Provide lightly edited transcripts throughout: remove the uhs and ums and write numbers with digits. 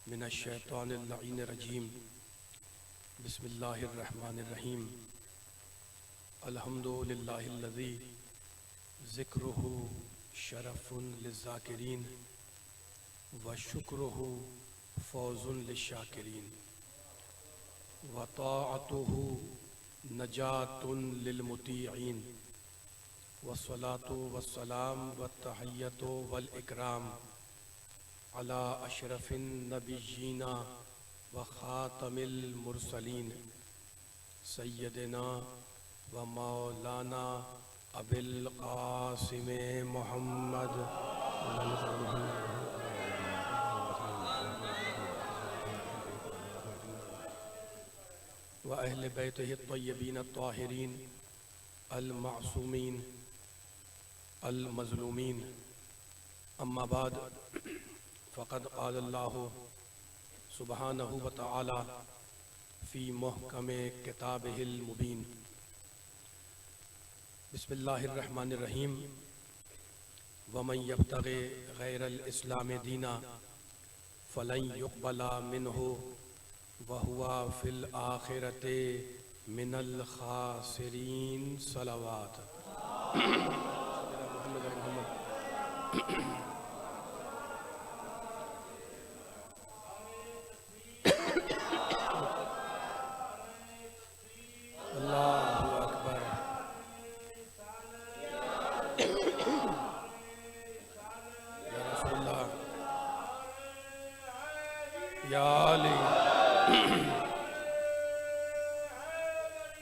मिनश्शैतानिर्रजीम बिस्मिल्लाहिर्रहमानिर्रहीम अल्हम्दुलिल्लाहिल्लज़ी ज़िक्रुहु शरफ़ुन लिज़्ज़ाकिरीन व शुक्रुहु फ़ौज़ुन लिश्शाकिरीन व ताअतुहु नजातुन लिलमुतीईन वस्सलातु वस्सलाम वत्तहिय्यतु वल इकराम अला अशरफिन नबिय्यीना व खातमिल मुरसलीन सय्यदिना व मौलाना अबिल क़ासिम मुहम्मद व अहले बैतिही अत्तय्यबीन अत्ताहिरीन अल मासूमीन अल मज़लूमीन अम्मा बाद फ़क़द क़ाल अल्लाहु सुब्हानहु व तआला फ़ी मुहकमे किताबिहिल मुबीन बिस्मिल्लाहिर्रहमानिर्रहीम वमन यब्तग़ि गैरल इस्लाम दीना फ़लन युक़बला मिन्हु व हुवा फ़िल आख़िरति मिनल ख़ासिरीन। सलावत।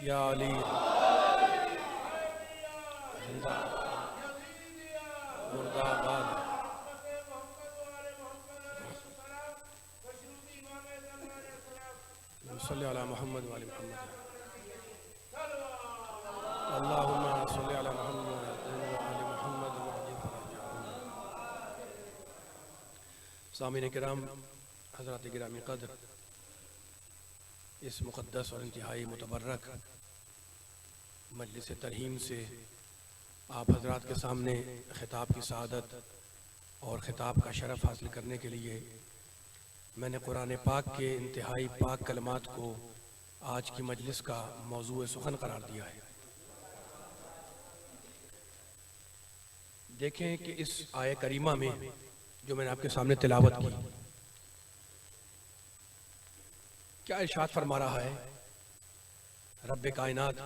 या अली मुर्दाबाद। सल्ली अला मुहम्मद व आले मुहम्मद। अल्लाहुम्मा सल्ली अला मुहम्मद व आले मुहम्मद। सामीन किराम, हज़रात गिरामी क़द्र, इस मुक़द्दस और इंतहाई मुतबर्रक मजलिस तरहीम से आप हज़रात के सामने ख़िताब की सआदत और ख़िताब का शरफ़ हासिल करने के लिए मैंने कुरान पाक के इंतहाई पाक कलमात को आज की मजलिस का मौज़ू सुख़न करार दिया है। देखें कि इस आय करीमा में जो मैंने आपके सामने तिलावत की, क्या इरशाद फरमा रहा है रब्बे कायनात,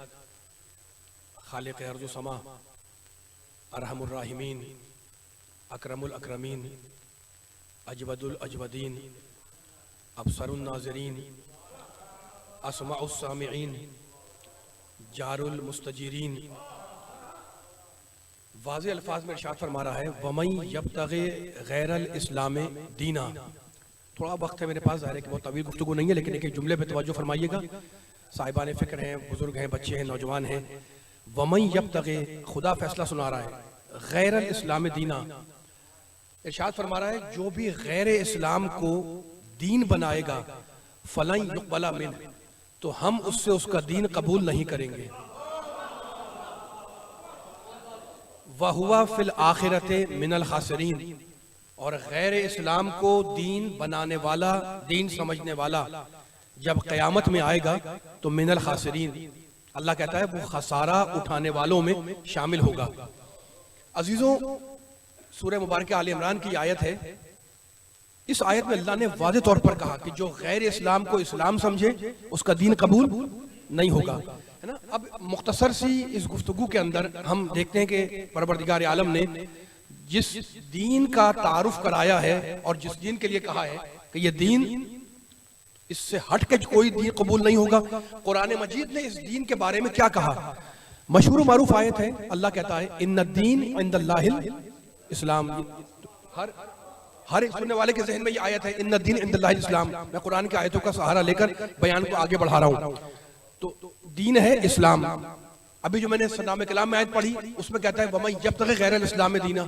खालिक़ अर्ज़ व समा, अरहमुर राहिमीन, अकरमुल अकरमीन, अजवदुल अजवदीन, अबसरुन नाज़रीन, अस्माउस सामिईन, जारुल मुस्तजीरीन। वाज़े अल्फाज में इरशाद फरमा रहा है वमन यब्तग़ि गैरल इस्लाम दीना। थोड़ा वक्त है मेरे पास, ज़ाहिर है कि बहुत तवील गुफ्तगू नहीं है, लेकिन एक जुमले पे तवज्जो फरमाइएगा। साहिबान फ़िक्र हैं, बुजुर्ग हैं, बच्चे हैं, नौजवान हैं। वमन यब्तग़ि, खुदा फैसला सुना रहा है, गैरल इस्लाम दीना। इरशाद फरमा रहा है जो भी गैर इस्लाम को दीन बनाएगा फलन युक़बला मिन, तो हम उससे उसका दीन कबूल नहीं करेंगे। वहुवा फ़िल आख़िरति मिनल ख़ासिरीन, और गैर इस्लाम को दीन बनाने वाला, दीन समझने वाला जब क़यामत में आएगा तो मिनल ख़ासिरीन, अल्लाह कहता है वो खसारा उठाने वालों में शामिल होगा। अजीज़ों, सूरह मुबारक आले इमरान की आयत है। इस आयत में अल्लाह ने वाज़े तौर पर कहा कि जो गैर इस्लाम को इस्लाम समझे उसका दीन कबूल नहीं होगा, है ना। अब मुख्तसर सी इस गुफ्तगू के अंदर हम देखते हैं कि परवरदिगार आलम ने जिस दीन का तारुफ कराया है और जिस दीन के लिए कहा है कि ये दीन, इससे हट के कोई दीन कबूल नहीं होगा। कुरान मजीद ने इस दीन के बारे में क्या कहा? मशहूर मारूफ आयत है, अल्लाह कहता है इन्ना दीन इंदल्लाहिल इस्लाम। हर एक सुनने वाले के जहन में ये आयत है, इन्ना दीन इंदल्लाहिल इस्लाम। मैं कुरान की आयतों का सहारा लेकर बयान को आगे बढ़ा रहा हूँ। तो दीन है इस्लाम। अभी जो मैंने सलाम कलाम में आयत पढ़ी उसमें कहता है वमन यब्तग़ि गैरल इस्लाम दीना,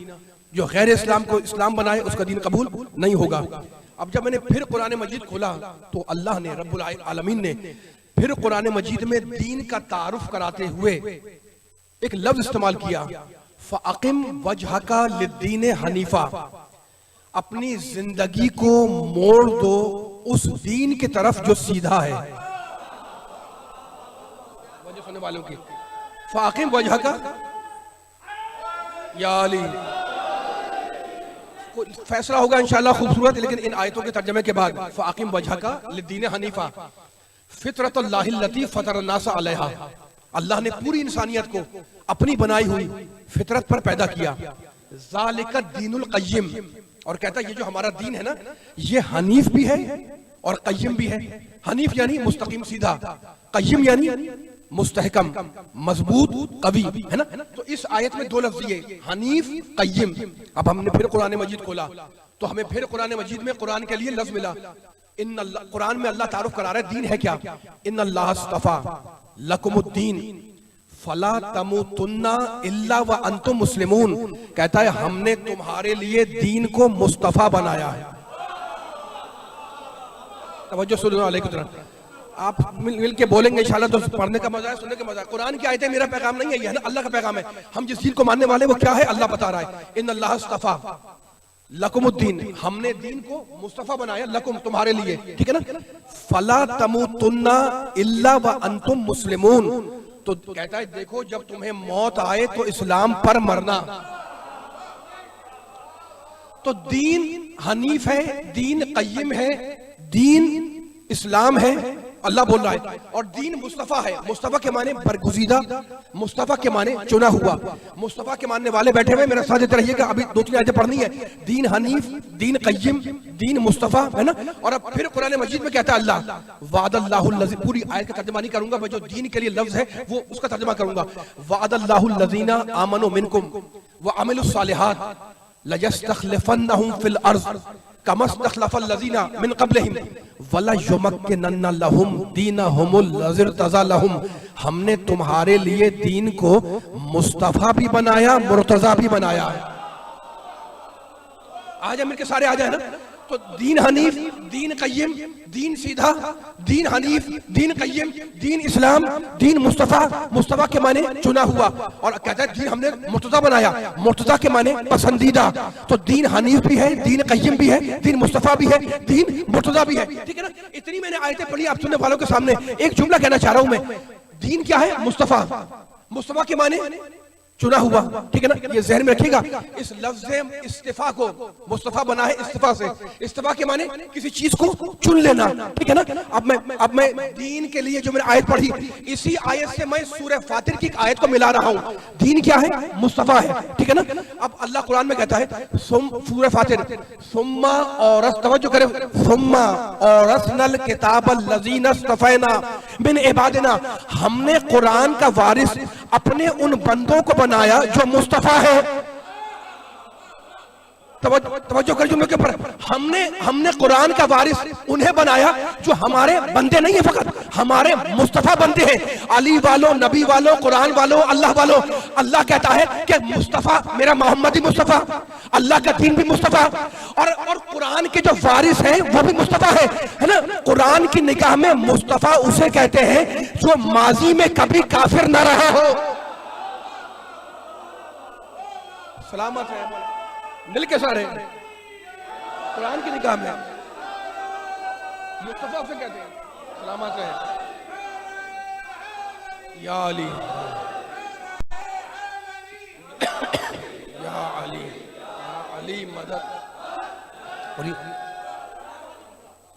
जो गैर इस्लाम को इस्लाम बनाए उसका दीन कबूल नहीं होगा। अब जब मैंने फिर कुरान मजीद खोला तो अल्लाह ने, रब्बुल आलमीन ने फिर कुरान मजीद में दीन का तारुफ कराते हुए एक लफ्ज इस्तेमाल किया, फ़अक़िम वजहका लिद्दीन हनीफा, अपनी जिंदगी को मोड़ दो उस दीन की तरफ जो सीधा है। वजह सुनने वालों की, फाकिम वजह का या अली, फैसला होगा इंशाअल्लाह खूबसूरत, लेकिन इन आयतों के तर्जमे के बाद फाकिम वजह का लिद्दीन हनीफा फितरतुल्लाहिल्लती फतरन्नास अलैहा, अल्लाह ने पूरी इंसानियत को अपनी बनाई हुई फितरत पर पैदा किया। ज़ालिका दीनुल क़य्यिम, और कहता है ये जो हमारा दीन है ना, ये हनीफ भी है और क़य्यिम भी है। हनीफ यानी मुस्तकीम सीधा, क़य्यिम यानी मुस्तहकम मजबूत कवी, है ना। तो इस आयत में दो लफ्ज़ ये हनीफ क़य्यिम। अब हमने फिर कुरान मजीद खोला तो हमें फिर कुरान मजीद में कुरान के लिए लफ्ज़ मिला। कुरान में अल्लाह तारुफ करा रहा है दीन है क्या, इन्नल्लाह अस्तफ़ा लकुमुद्दीन फला तमुतुन्ना इल्ला व अंतुम मुस्लिमून, कहता है हमने तुम्हारे लिए दीन को मुस्तफ़ा बनाया है। तवज्जो सुनो अलैकुम, आप मिल के बोलेंगे इंशाल्लाह तो पढ़ने का मजा है, सुनने का मजा है। कुरान की आयतें मेरा पैगाम नहीं है, ये है ना अल्लाह का पैगाम है। हम जिस दीन को मानने वाले वो क्या है अल्लाह बता रहा है, इन्नल्लाह अस्तफ़ा लकुमुद्दीन, हमने दीन को मुस्तफ़ा बनाया, लकुम तुम्हारे लिए, ठीक है ना। फला तमुतुन्ना इल्ला व अंतुम मुस्लिमून, तो कहता है देखो जब तुम्हें मौत आए तो इस्लाम पर मरना। तो दीन हनीफ है, दीन क़य्यिम है, दीन इस्लाम है, अल्लाह बोल रहा है। और दीन मुस्तफ़ा है, मुस्तफ़ा के माने बरगुज़ीदा, मुस्तफ़ा के माने चुना हुआ। मुस्तफ़ा के मानने वाले बैठे हुए मेरा साथ देते रहिएगा, अभी दो तीन आयतें पढ़नी है। दीन हनीफ, दीन क़य्यिम, दीन मुस्तफ़ा, है ना। और अब फिर कुरान मजीद में कहता है अल्लाह वादल्लाहुल लज़ी, पूरी आयत का तर्जुमा नहीं करूंगा, मैं जो दीन के लिए लफ्ज़ है वो उसका तर्जुमा करूंगा। वादल्लाहुल लज़ीना आमनु मिनकुम व अमिलुस सालिहात लयस्तख़लिफ़न्नहुम फ़िल अर्ज़ कमस्तख़लफ़ल लज़ीना मिन क़ब्लिहिम वला युमक्किनन्ना लहुम दीनहुमुल लज़ी इर्तज़ा लहुम, हमने तुम्हारे लिए दीन को मुस्तफ़ा भी बनाया, मुर्तज़ा भी बनाया है। आ जाए मिलके सारे आ जाए ना। तो दीन हनीफ, दीन क़य्यिम, दीन सीधा, दीन हनीफ, दीन क़य्यिम, दीन इस्लाम, दीन मुस्तफ़ा, मुस्तफ़ा के माने चुना हुआ। और कहता है दीन हमने मुर्तज़ा बनाया, मुर्तज़ा के माने पसंदीदा। तो दीन हनीफ भी है, दीन क़य्यिम भी है, दीन मुस्तफ़ा भी है, दीन मुर्तज़ा भी है, ठीक है ना। इतनी मैंने आयतें पढ़ी आप सुनने वालों के सामने। एक जुमला कहना चाह रहा हूं मैं, दीन क्या है, मुस्तफ़ा, मुस्तफ़ा के माने चुना हुआ, ठीक है ना। ये ज़हन में रखिएगा। इस लफ्ज़ इस्तिफा को मुस्तफ़ा बना है इस्तिफा से, इस्तिफा के माने किसी चीज को चुन लेना, ठीक है ना। अब मैं दीन के लिए जो मैंने आयत पढ़ी, इसी आयत से मैं सूरह फातिर की आयत को मिला रहा हूँ। दीन क्या है, मुस्तफ़ा है, ठीक है ना। अब अल्लाह कुरान में कहता है सूरह फातिर, सुम्मा और तवज्जो करें, सुम्मा औरसनल किताबल लज़ीना इस्तफ़ैना मिन इबादिना, हमने कुरान का वारिस अपने उन बंदों को बनाया जो मुस्तफ़ा है। तवज्जो कर जुम्मे के ऊपर, हमने कुरान का वारिस उन्हें बनाया जो हमारे बंदे नहीं है, फकत हमारे मुस्तफ़ा बंदे हैं। अली वालों, नबी वालों, कुरान वालों, अल्लाह वालों। अल्लाह कहता है कि मुस्तफ़ा मेरा मोहम्मद ही मुस्तफ़ा, अल्लाह का दीन भी मुस्तफ़ा, और कुरान के जो वारिस है वो भी मुस्तफ़ा है ना। कुरान की निगाह में मुस्तफ़ा उसे कहते हैं जो माजी में कभी काफिर न रहा हो। सलामत है मिल के सारे, कुरान की निगाह में मुस्तफ़ा से कहते हैं सलामत है या अली या अली या अली मदद।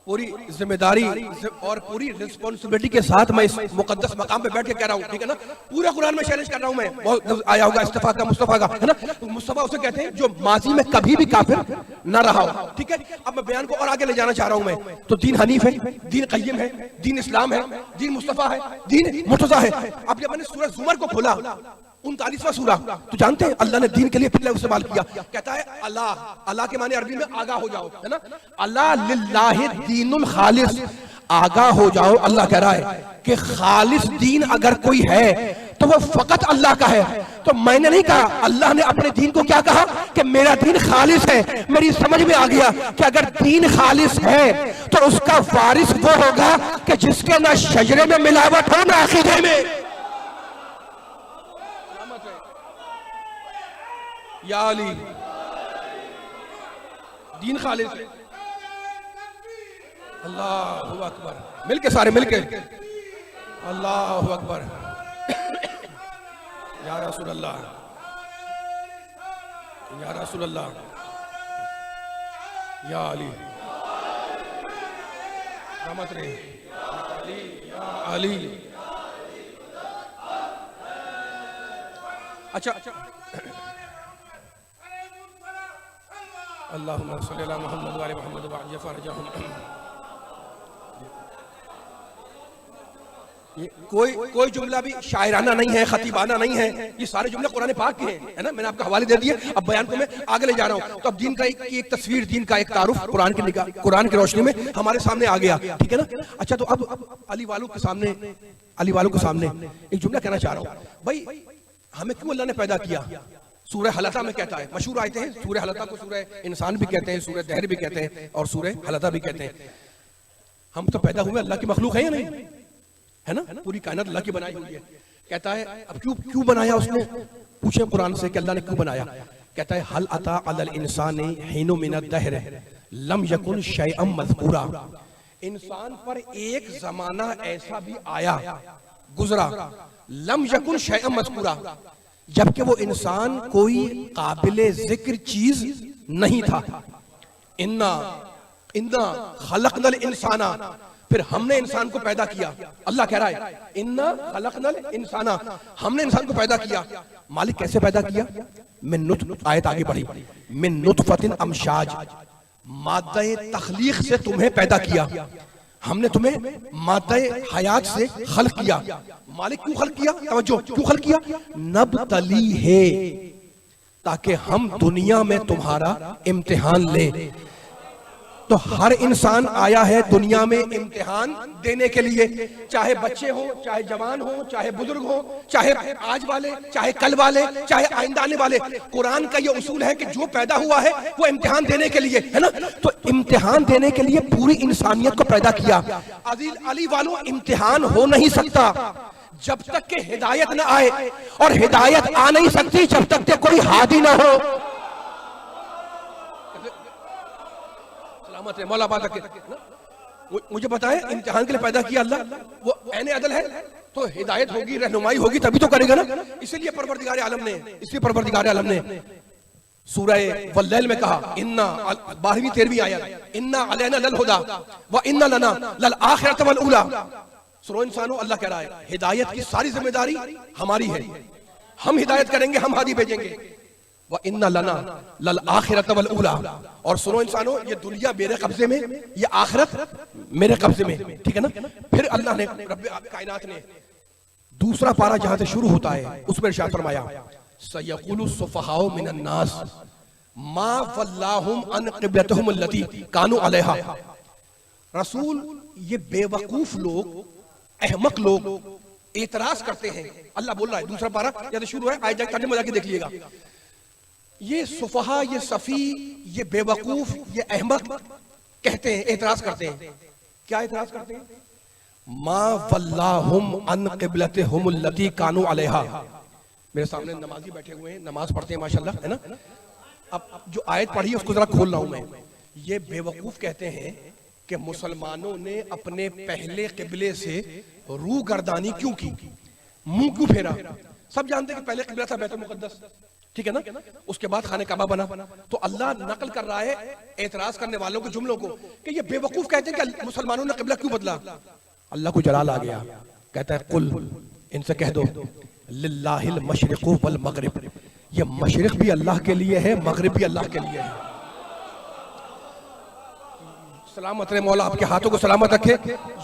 पूरी जिम्मेदारी और पूरी रिस्पॉन्सिबिलिटी के साथ मैं इस मुकद्दस मकाम पे बैठ के कह रहा हूँ, ठीक है ना। पूरा कुरान में चैलेंज कर रहा हूँ मैं, बहुत आया होगा इस्तिफा का, मुस्तफ़ा का, है ना। मुस्तफ़ा उसे कहते हैं जो माजी में कभी भी काफिर न रहा हो, ठीक है। अब मैं बयान को और आगे ले जाना चाह रहा हूँ मैं। तो दीन हनीफ है, दीन क़य्यिम है, दीन इस्लाम है, दीन मुस्तफ़ा है, दीन मुर्तज़ा है। अब जब मैंने सूरह ज़ुमर को खोला, 39वां सूरा, तो जानते हैं अल्लाह ने दीन के लिए फिर इस्तेमाल किया। कहता है अल्लाह, अल्लाह के माने अरबी में आगाह हो जाओ, है ना। अल्लाह लिल्लाहि दीनुल खालिस, आगाह हो जाओ। अल्लाह कह रहा है कि खालिस दीन अगर कोई है तो वो फकत अल्लाह का है। तो मैंने नहीं कहा, अल्लाह ने अपने दीन को क्या कहा कि मेरा दीन खालिस है। मेरी समझ में आ गया कि अगर दीन खालिस है तो उसका वारिस वो होगा कि जिसके ना शजरे में मिलावट हो ना अकीदे में। या अली, दीन खालिस है, अल्लाहु अकबर, मिलके सारे मिलके अल्लाहु अकबर। या रसूल अल्लाह, या रसूल अल्लाह, या अली रहमत रे, या अली। अच्छा अल्लाहुम्मा सल्ली अला मुहम्मद व आले मुहम्मद व अज्जिल फरजहुम। ये कोई जुमला भी शायराना नहीं है, खतीबाना नहीं है, ये सारे जुमले कुरान पाक के हैं, है ना। मैंने आपको हवाले दे दिए, अब बयान को मैं आगे ले जा रहा हूँ। तो अब दीन का एक तस्वीर, दीन का एक तारुफ कुरान की रोशनी में हमारे सामने आ गया, ठीक है ना। अच्छा, तो अब अली वालों के सामने एक जुमला कहना चाह रहा हूँ। भाई, हमें क्यों अल्लाह ने पैदा किया? सूरह हलता में कहता है, मशहूर आयतें हैं। सूरह हलता को सूरह इंसान भी कहते हैं, सूरह दहर भी कहते हैं, और सूरह हलता भी कहते हैं। हम तो पैदा हुए अल्लाह की मखलूक है या नहीं, है ना। पूरी कायनात अल्लाह की बनाई हुई है। कहता है अब क्यों बनाया उसने? पूछे कुरान से कि अल्लाह ने क्यों बनाया। कहता है हल अता अलल इंसानी हिनु मिनद दहर लम यकुन शैअम मज़कूरा। इंसान पर एक जमाना ऐसा भी आया, गुजरा, लम यकुन शैअम मज़कूरा, जबकि वो इंसान कोई काबिले जिक्र चीज नहीं था। इन्ना खलक़नल इंसाना, फिर हमने इंसान को पैदा किया। अल्लाह कह रहा है इन्ना खलक़नल इंसाना, हमने इंसान को पैदा किया। मालिक कैसे पैदा किया? आयत आगे बढ़ी, मिन नुतफतिन अमशाज, माद्दे तख्लीक से तुम्हें पैदा किया। हमने तुम्हें माद्दे हयात से खल्क किया। मालिक क्यों खल्क किया? तवज्जो, क्यों खल्क किया? नबतली है, ताकि हम दुनिया में तुम्हारा इम्तिहान ले। तो हर इंसान आया है दुनिया में इम्तिहान देने के लिए, चाहे बच्चे हो, चाहे जवान हो, चाहे बुजुर्ग हो, चाहे आज वाले, चाहे कल वाले, चाहे आइंदा आने वाले। कुरान का ये उसूल है कि जो पैदा हुआ है वो इम्तिहान देने के लिए, है ना। तो इम्तिहान देने के लिए पूरी इंसानियत को पैदा किया। अली वालों, इम्तिहान हो नहीं सकता जब तक के हिदायत न आए, और हिदायत आ नहीं सकती जब तक के कोई हादी ना हो। मौला बात मुझे बताए, इम्तिहान के लिए पैदा किया अल्लाह, वो ऐने अदल है, तो हिदायत होगी, रहनुमाई होगी, तभी तो करेगा ना। इसलिए परवरदिगार आलम ने सूरह वल्लैल में कहा, इन्ना 12वीं 13वीं आयत, इन्ना अलैना लल हुदा व इन्ना लना लल आखिरत वल उला। सुनो इंसानो, अल्लाह कह रहा है हिदायत की सारी जिम्मेदारी हमारी है, हम हिदायत करेंगे, हम हादी भेजेंगे। व इन्ना लना लल आखिरत वल उला, और सुनो इंसानो, ये दुनिया मेरे कब्जे में, ये आखिरत मेरे कब्जे में, ठीक है ना। फिर अल्लाह ने, रब्बे कायनात ने, दूसरा पारा जहां से शुरू होता है उसमें इरशाद फरमाया, सयक़ुलु सुफ़हाउ मिनन नास मा वल्लाहुम अन क़िबलतिहुम अल्लती कानू अलैहा। रसूल, ये बेवकूफ लोग, अहमक लोग एतराज करते हैं। अल्लाह बोल रहा है, दूसरा पारा या तो शुरू है, आयत जाके तर्जुमा जाके देख लीजिएगा। ये सुफहा, ये सफी, ये बेवकूफ, ये अहमक कहते हैं, एतराज करते हैं। क्या एतराज करते हैं? मा वल्लाहुम अन क़िबलतिहुम अल्लती कानू अलैहा। मेरे सामने नमाजी बैठे हुए हैं, नमाज पढ़ते हैं माशाल्लाह, है ना। अब जो आयत पढ़ी है उसको जरा खोल रहा हूं मैं। ये बेवकूफ कहते हैं कि मुसलमानों ने अपने पहले किबले से रू गर्दानी क्यों की, मुंह क्यों फेरा। सब जानते हैं कि पहले किबला था बैतुल मुक़द्दस, ठीक है ना, उसके बाद खाने काबा बना। तो अल्लाह नकल कर रहा है एतराज करने वालों के जुमलों को कि ये बेवकूफ कहते हैं कि मुसलमानों ने किबला क्यों बदला। अल्लाह को जलाल आ गया, कहता है कुल, इनसे कह दो, लिल्लाहिल मशरिक़ु वल मग़रिब, ये मशरिक़ भी अल्लाह के लिए है, मग़रिब भी अल्लाह के लिए है। सलामत रहे मौला, आपके हाथों को सलामत रखे।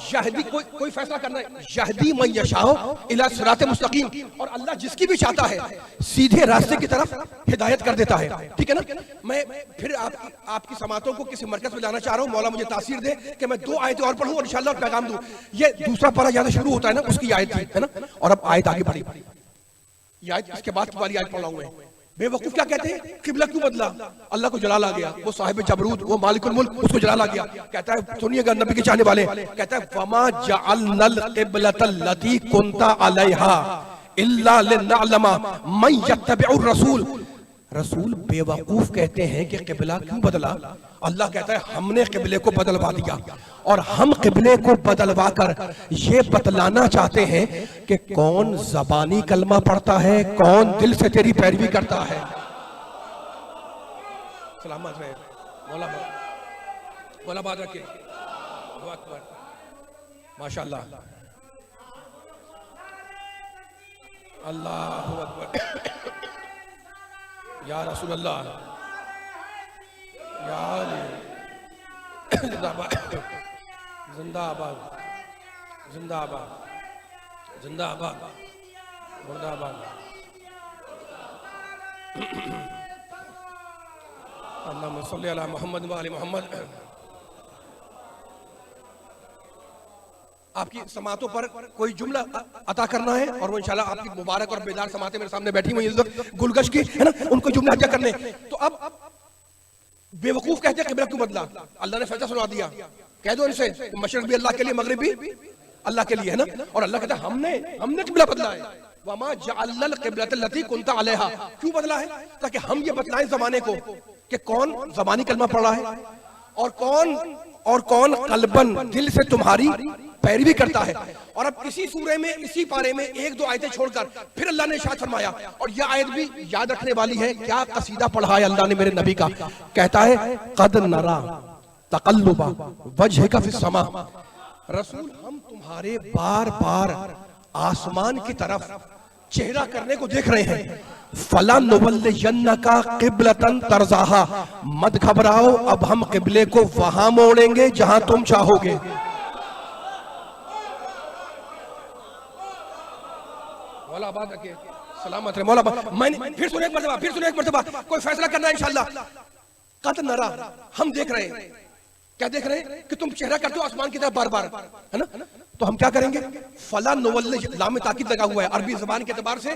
यहदी, कोई फैसला करना है, यहदी मन यशाओ इला सिरात मुस्तकीम, और अल्लाह जिसकी भी चाहता है सीधे रास्ते की तरफ हिदायत कर देता है, ठीक है ना। मैं फिर आपकी समातों को किसी मरकज में लाना चाह रहा हूँ। मौला मुझे तासीर दे कि मैं 2 आयतें और पढ़ूं और इंशाअल्लाह पैगाम दूं। ये दूसरा पारा जहां शुरू होता है ना, उसकी आयत थी, है ना। और अब आयत आगे बढ़ी, ये आयत इसके बाद वाली आयत पढ़ रहा हूं मैं। बेवकूफ क्या कहते हैं, किबला क्यों बदला? अल्लाह को जलाल आ गया, वो साहिब जबरूद, वो मालिकुल मुल्क, उसको जलाल आ गया। कहता है, सुनिएगा नबी के चाहने वाले, कहता है वमा जअलनल क़िबलतल्लती कुंता अलैहा इल्ला लिनअलमा मन यत्तबिउर रसूल। रसूल बेवकूफ कहते हैं कि किबला क्यों बदला? अल्लाह कहता है हमने किबले को बदलवा दिया, और हम किबले को बदलवा कर ये बतलाना चाहते हैं कि कौन ज़बानी कलमा पढ़ता है, कौन दिल से तेरी पैरवी करता है। सलामत रहे, मौला बात रखे, माशाअल्लाह, अल्लाहु अकबर, या रसूल अल्लाह, या जिंदाबाद, जिंदाबाद, जिंदाबाद, जिंदाबाद, मुर्दाबाद। अल्लाहुम्मा सल्ली अला मोहम्मद व आले मोहम्मद। आपकी समातों पर कोई जुमला अता करना है, और वो इंशाल्लाह आपकी मुबारक और बेदार समातें मेरे सामने बैठी हुई इस वक्त गुलगश की, है ना, उनको जुमला अदा करने। तो अब बेवकूफ कहते हैं किबला क्यों बदला? अल्लाह ने फैसला सुना दिया, कह दो इनसे मशरिक भी अल्लाह के लिए, मगरिब भी अल्लाह के लिए, है ना। और अल्लाह कहता है हमने किबला बदला है। वमा जअलल क़िबलतल्लती कुन्ता अलैहा, क्यों बदला है? ताकि हम ये बतलाएं जमाने को कि कौन ज़बानी कलमा पढ़ रहा है और कौन कल्बन दिल से तुम्हारी पैरवी करता है। और अब इसी सूरे में, इसी पारे में एक दो आयतें छोड़कर फिर अल्लाह ने इरशाद फरमाया, और यह आयत भी याद रखने वाली है। क्या कसीदा पढ़ा है अल्लाह ने मेरे नबी का, कहता है कद नरा तक़ल्लुबा वजहिका फिस समा, रसूल हम तुम्हारे बार बार आसमान की तरफ चेहरा करने को देख रहे हैं। फलनुवल्लियन्नका क़िबलतन तर्ज़ाहा, मत घबराओ, अब हम किबले को वहां मोड़ेंगे जहां तुम चाहोगे। मौला बात रखिए, सलामत रहे, मौला बात। मैंने फिर सुनो एक मर्तबा, कोई फैसला करना है इंशाल्लाह। कद नरा, हम देख रहे हैं। क्या देख रहे हैं? कि तुम चेहरा करते हो आसमान की तरफ बार बार, है ना। तो हम क्या करेंगे? फला नुवल्लि, लाम में ताकीद लगा हुआ है, अरबी ज़बान के एतबार से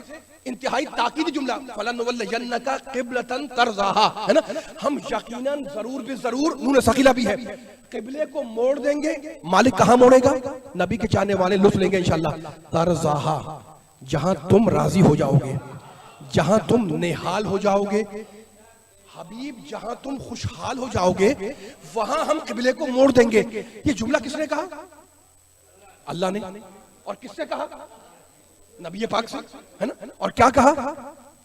इंतहाई ताकीदी जुमला, फला नुवल्लियन्नका क़िबलतन तर्ज़ाहा, है ना। हम यकीनन जरूर भी जरूर, नून सकीला भी है, किबले को मोड़ देंगे। मालिक कहाँ मोड़ेगा? नबी के चाहने वाले लुत्फ लेंगे इंशाल्लाह। तर्ज़ाहा, जहां तुम राजी हो जाओगे, जहां तुम निहाल हो जाओगे, हबीब जहां तुम खुशहाल हो जाओगे, वहां हम किबले को मोड़ देंगे। ये जुमला किसने कहा? अल्लाह ने। और किससे कहा? नबी पाक से, है ना। और क्या कहा?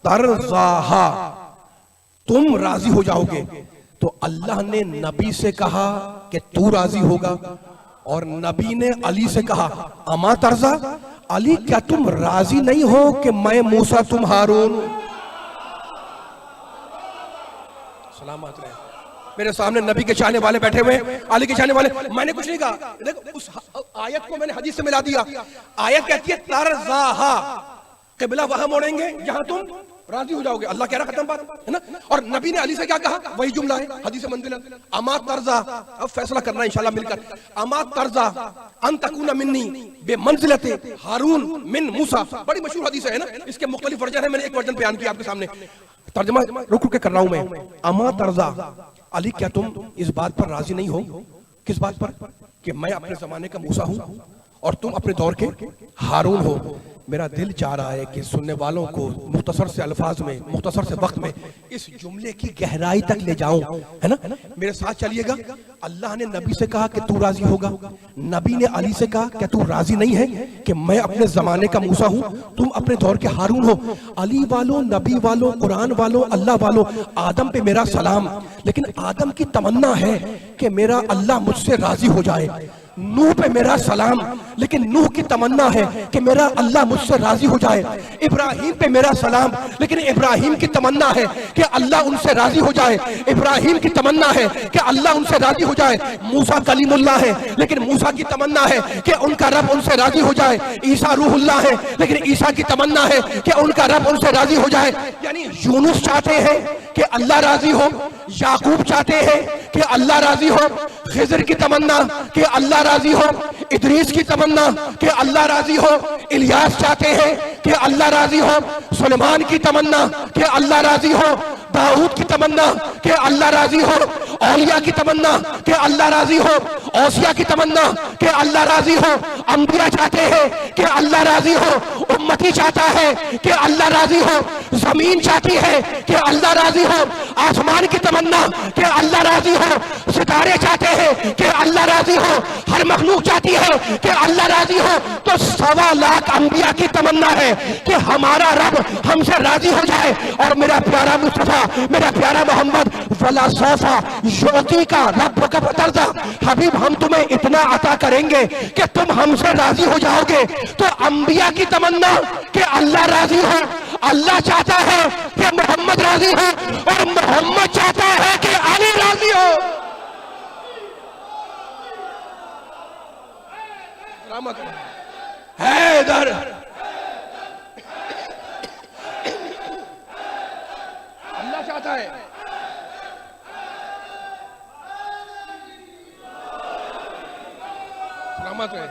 तर्ज़ाहा, तुम राजी हो जाओगे। तो अल्लाह ने नबी से कहा कि तू राजी होगा, और नबी ने अली से कहा अमा तर्ज़ा, अली क्या तुम राजी नहीं हो कि मैं मूसा तुम हारून? सलामत रहे, मेरे सामने नबी के चाहने वाले बैठे हुए, अली के चाहने वाले। मैंने कुछ नहीं कहा, देखो उस आयत को मैंने हदीस से मिला दिया। आयत कहती है तर्ज़ाहा, किबला वहां मोड़ेंगे जहां तुम राजी हो जाओगे। अल्लाह कह रहा, खत्म बात, है ना। और नबी ने अली से क्या कहा? वही जुमला है हदीस मंजिलत, अमा तर्ज़ा, अब फैसला करना इंशाल्लाह मिलकर। अमा तर्ज़ा अन तकूना मिन्नी बेमंज़िलति हारून मिन मूसा, बड़ी मशहूर हदीस है ना। इसके मुख्तलिफ वर्जन है, मैंने एक वर्जन बयान किया आपके सामने, तर्जुमा रुक के कर रहा हूं मैं। अमा तर्ज़ा, अली क्या तुम इस बात पर राजी नहीं हो? किस बात पर? कि मैं अपने जमाने का मूसा हूं और तुम अपने दौर के हारून हो। मेरा दिल चाह रहा है कि सुनने वालों को मुख्तसर से अल्फाज में, मुख्तसर से वक्त में इस जुमले की गहराई तक ले जाऊं, है ना। मेरे साथ चलिएगा। अल्लाह ने नबी से कहा कि तू राजी होगा, नबी ने अली से कहा क्या तू राजी नहीं है कि मैं अपने जमाने का मूसा हूं, तुम अपने दौर के हारून हो। अली वालों, नबी वालों, कुरान वालों, अल्लाह वालों, आदम पे मेरा सलाम, लेकिन आदम की तमन्ना है कि मेरा अल्लाह मुझसे राजी हो जाए। नूह पे मेरा सलाम, लेकिन नूह की तमन्ना है कि मेरा अल्लाह मुझसे राजी हो जाए। इब्राहिम पे मेरा सलाम, लेकिन इब्राहिम की तमन्ना है कि अल्लाह उनसे राजी हो जाए। इब्राहिम की तमन्ना है कि अल्लाह उनसे राजी हो जाए। मूसा कलीमुल्लाह है, लेकिन मूसा की तमन्ना है कि उनका रब उनसे राजी हो जाए। ईसा रूहुल्लाह है, लेकिन ईसा की तमन्ना है कि उनका रब उनसे राजी हो जाए। यानी यूनुस चाहते हैं कि अल्लाह राजी हो, याकूब चाहते हैं कि अल्लाह राजी हो, खिज़र की तमन्ना कि अल्लाह राजी हो, इदरीस की तमन्ना कि अल्लाह राजी हो, इलियास चाहते हैं कि अल्लाह राजी हो, सुलेमान की तमन्ना कि अल्लाह राजी हो, दाऊद की तमन्ना कि अल्लाह राजी हो, औलिया की तमन्ना कि अल्लाह राजी हो, औसिया की तमन्ना कि अल्लाह राजी हो, अंबिया चाहते हैं कि अल्लाह राजी हो, उम्मती चाहता है कि अल्लाह राजी हो, जमीन चाहती है कि अल्लाह राजी हो, आसमान की तमन्ना कि अल्लाह राजी हो, सितारे चाहते हैं कि अल्लाह राजी हो, हर मखलूक चाहती है कि अल्लाह राजी हो। तो 1.25 लाख अंबिया की तमन्ना है कि हमारा रब हमसे राजी हो जाए। और मेरा प्यारा मुस्तफा, मेरा प्यारा मोहम्मद, वला सौफा युती का रब का फतरदा, हबीब हम तुम्हें इतना अता करेंगे कि तुम हमसे राजी हो जाओगे। तो अंबिया की तमन्ना कि अल्लाह राजी हो, अल्लाह चाहता है कि मोहम्मद राजी हो, और मोहम्मद चाहता है कि अली राजी हो। है इधर अल्लाह चाहता है। सलामत है।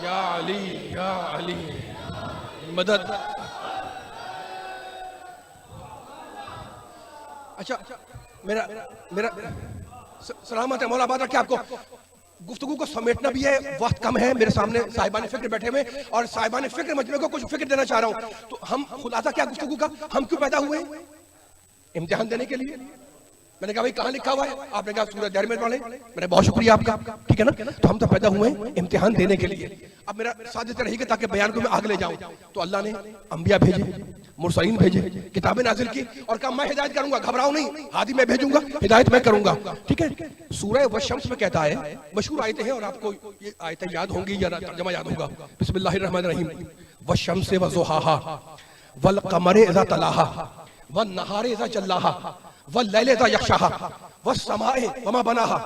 या अली मदद। अच्छा मेरा मेरा सलामत है। मौला बात रखे आपको। गुफ्तगू को समेटना भी है, वक्त कम है। मेरे सामने साहिबान फिक्र बैठे हुए और साहिबान फिक्र मजमे को कुछ फिक्र देना चाह रहा हूं। तो हम खुलासा क्या गुफ्तगू का, हम क्यों पैदा हुए? इम्तिहान देने के लिए। मैंने कहा भाई कहाँ लिखा हुआ है? आपने कहा सूरज दहर में पढ़े। मैंने बहुत शुक्रिया आपका, ठीक है ना। तो हम तो पैदा हुए इम्तिहान देने के लिए। अब मेरा साथ देते रहिएगा ताकि बयान को मैं आगे ले जाऊं। तो अल्लाह ने अंबिया भेजे, मुरसलीन भेजे, किताबें नाजिल की और कहा मैं हिदायत करूंगा, घबराओ नहीं, हादी मैं भेजूंगा, हिदायत मैं करूंगा, ठीक है। सूरह वशम्स में कहता है, मशहूर आयतें हैं और आपको ये आयतें याद होंगी या तर्जुमा याद होगा। बिस्मिल्लाहिर्रहमानिर्रहीम। वशम्स वज़ुहाहा वल क़मरि इज़ा तलाहा वन नहारि इज़ा जल्लाहा वल लैलि इज़ा यग़शाहा वस समाए वमा बनाहा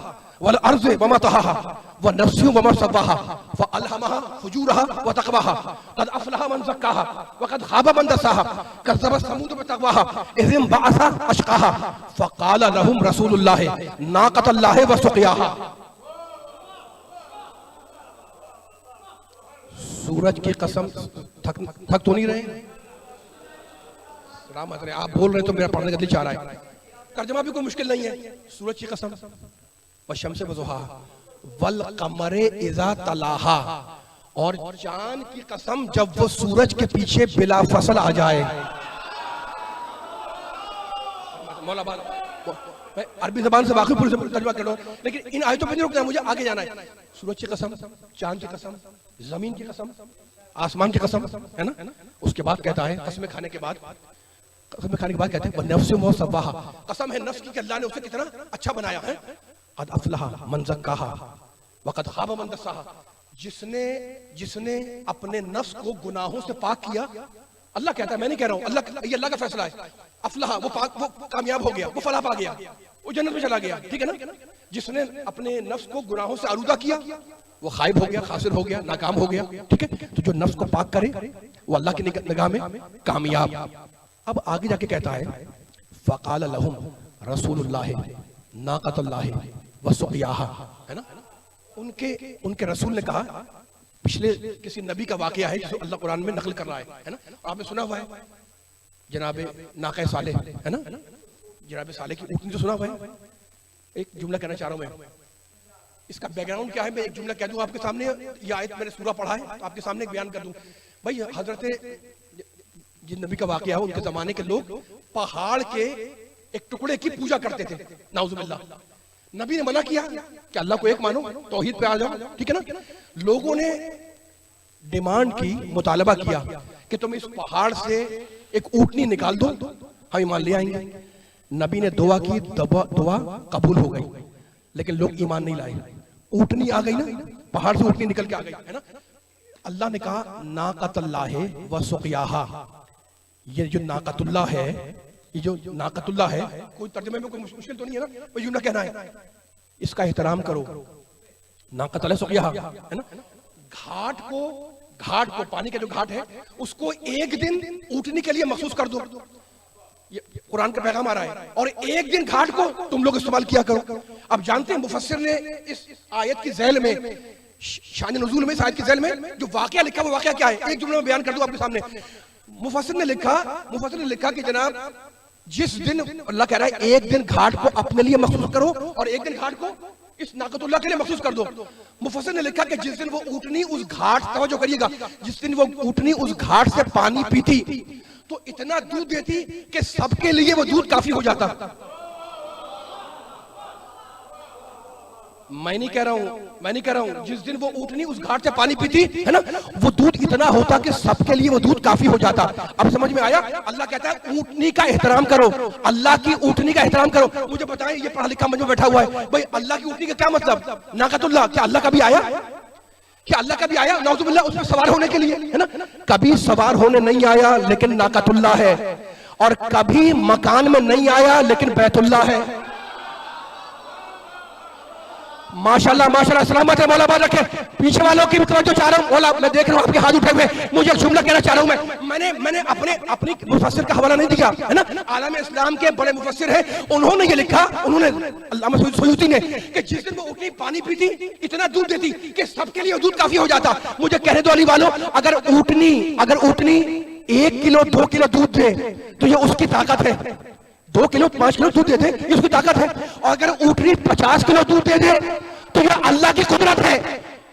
वल अर्ज़ि वमा तहाहा व नफ्सिन वमा सव्वाहा व अलहमहा फुजूरहा व तक़वाहा क़द अफ़लहा मन ज़क्काहा व क़द ख़ाबा मन दस्साहा कज़्ज़बत समूद बितक़वाहा इज़ इंबअसा अशक़ाहा फ़क़ाल लहुम रसूलुल्लाहि नाक़तल्लाहि व सुक़याहा। सूरज की कसम। थक तो नहीं रहे? रामत ने आप बोल रहे तो मेरा पढ़ने का दिल चाह रहा है। तर्जुमा भी कोई मुश्किल नहीं है। सूरज की कसम वशम्स वज़ुहाहा वल क़मरि इज़ा तलाहा, और चांद की कसम जब वो सूरज के पीछे बिला फसल आ जाए। मौला मैं अरबी जबान से वाकिफ हूं, तर्जुमा कर लो, लेकिन इन आयतों पे नहीं रुकना, मुझे आगे जाना है। सूरज की कसम, चांद की कसम, जमीन की कसम, आसमान की कसम, है ना। उसके बाद कहता है कसम खाने के बाद कहते हैं नफ्स व सव्वाहा, कसम है नफ्स की कि अल्लाह ने उसे कितना अच्छा बनाया है। क़द अफ़लहा मन ज़क्काहा व क़द ख़ाबा मन दस्साहा, जिसने अपने नफ्स को गुनाहों से पाक किया। अल्लाह कहता है, मैं नहीं कह रहा हूं, अल्लाह, ये अल्लाह का फैसला है। अफ़लहा वो कामयाब हो गया, वो फलाह पा गया, वो जन्नत में चला गया, ठीक है ना। जिसने अपने नफ्स को गुनाहों से आलूदा किया वो खाइब हो गया, खासिर हो गया, नाकाम हो गया, ठीक है। तो जो नफ्स को पाक करे वो अल्लाह की निगाह में कामयाब। अब आगे जाके कहता है फ़क़ाल लहुम रसूलुल्लाहि नाक़तुल्लाहि व सुक़याहा, है ना। उनके रसूल ने कहा, पिछले किसी नबी का वाक़या है जिसे अल्लाह कुरान में नकल कर रहा है ना। आपने सुना हुआ है जनाबे नाक़े सालेह, है ना, जनाबे सालेह की ऊँटनी तो सुना हुआ है। एक जुमला कहना चाह रहा हूँ मैं, इसका बैकग्राउंड क्या है मैं एक जुमला कह दूं आपके सामने। ये आयत मैंने सूरा पढ़ा है, आपके सामने एक बयान कर दूं। भाई हजरत जिन नबी का वाक़या है, उनके जमाने के लोग पहाड़ के एक टुकड़े की पूजा करते थे, नाउज़ुबिल्लाह। नबी ने मना किया कि अल्लाह को एक मानो, तौहीद पे आ जाओ, ठीक है ना। लोगों ने डिमांड की, मुतालबा किया कि तुम इस पहाड़ से एक ऊँटनी निकाल दो, हम ईमान ले आएंगे। नबी ने दुआ की, दुआ कबूल हो गई, लेकिन लोग ईमान नहीं लाए। ऊँटनी आ गई ना, पहाड़ से ऊँटनी निकल के आ गई, है ना। अल्लाह ने कहा नाक़तुल्लाहि व सुक़याहा, ये जो नाक़तुल्लाह है, ये जो नाक़तुल्लाह है, कोई तर्जुमे में कोई मुश्किल तो नहीं है ना, कोई जुमला कहना है, इसका एहतराम करो। नाक़तुल्लाह सुक़याहा, है ना। घाट को पानी का जो घाट है उसको एक दिन ऊँटनी के लिए मखसूस कर दो। कुरान का पैगाम आ रहा है, और एक दिन घाट को तुम लोग इस्तेमाल किया करो। अब जानते हैं मुफस्सिर ने इस आयत की झैल में, शान नुज़ूल में, इस आयत की झैल में जो वाकया लिखा वो वाकया क्या है, एक जुमले में बयान कर दूं आपके सामने। मुफस्सिर ने लिखा कि जनाब जिस दिन अल्लाह कह रहा है एक दिन घाट को अपने लिए मखसूस करो और एक दिन घाट को इस नाकतुल्लाह के लिए मखसूस कर दो। मुफस्सिर ने लिखा कि जिस दिन वो ऊँटनी उस घाट, तवज्जो करिएगा, जिस दिन वो ऊँटनी उस घाट से पानी पीती तो इतना दूध देती कि सबके लिए वो दूध काफी हो जाता। मैं नहीं कह रहा हूं, जिस दिन वो ऊँटनी उस घाट से पानी पीती है ना, वो दूध इतना होता कि सबके लिए वो दूध काफी हो जाता। अब समझ में आया? अल्लाह कहता है ऊँटनी का एहतराम करो, अल्लाह की ऊँटनी का एहतराम करो। मुझे बताएं, ये पढ़ा लिखा मंच में बैठा हुआ है, भाई अल्लाह की ऊँटनी का क्या मतलब? नाकतुल्लाह, क्या अल्लाह कभी आया? क्या अल्लाह कभी आया नाउजुबिल्लाह उस पर सवार होने के लिए, है ना? कभी सवार होने नहीं आया लेकिन नाकतुल्लाह है, और कभी मकान में नहीं आया लेकिन बैतुल्लाह है। माशाल्लाह माशाल्लाह, सलामत है, मौला बात रखे। पीछे वालों की भी तवज्जो चाह रहा हूँ, मौला मैं देख रहा हूँ आपके हाथ उठे हुए, मुझे एक जुमला कहना चाह रहा हूँ। मैंने अपनी मुफस्सिर का हवाला नहीं दिया, है ना? आलम इस्लाम के बड़े मुफस्सिर हैं, उन्होंने ये लिखा, अल्लामा सुयूती ने, कि जिस दिन वो ऊँटनी पानी पीती इतना दूध देती कि सबके लिए दूध काफी हो जाता। मुझे कहने दो अली वालों, अगर ऊँटनी 1 किलो 2 किलो दूध दे तो ये उसकी ताकत है, 2 किलो 5 किलो दूध दे दे ये उसकी ताकत है, और अगर ऊँटनी 50 किलो दूध दे दे तो ये अल्लाह की कुदरत है।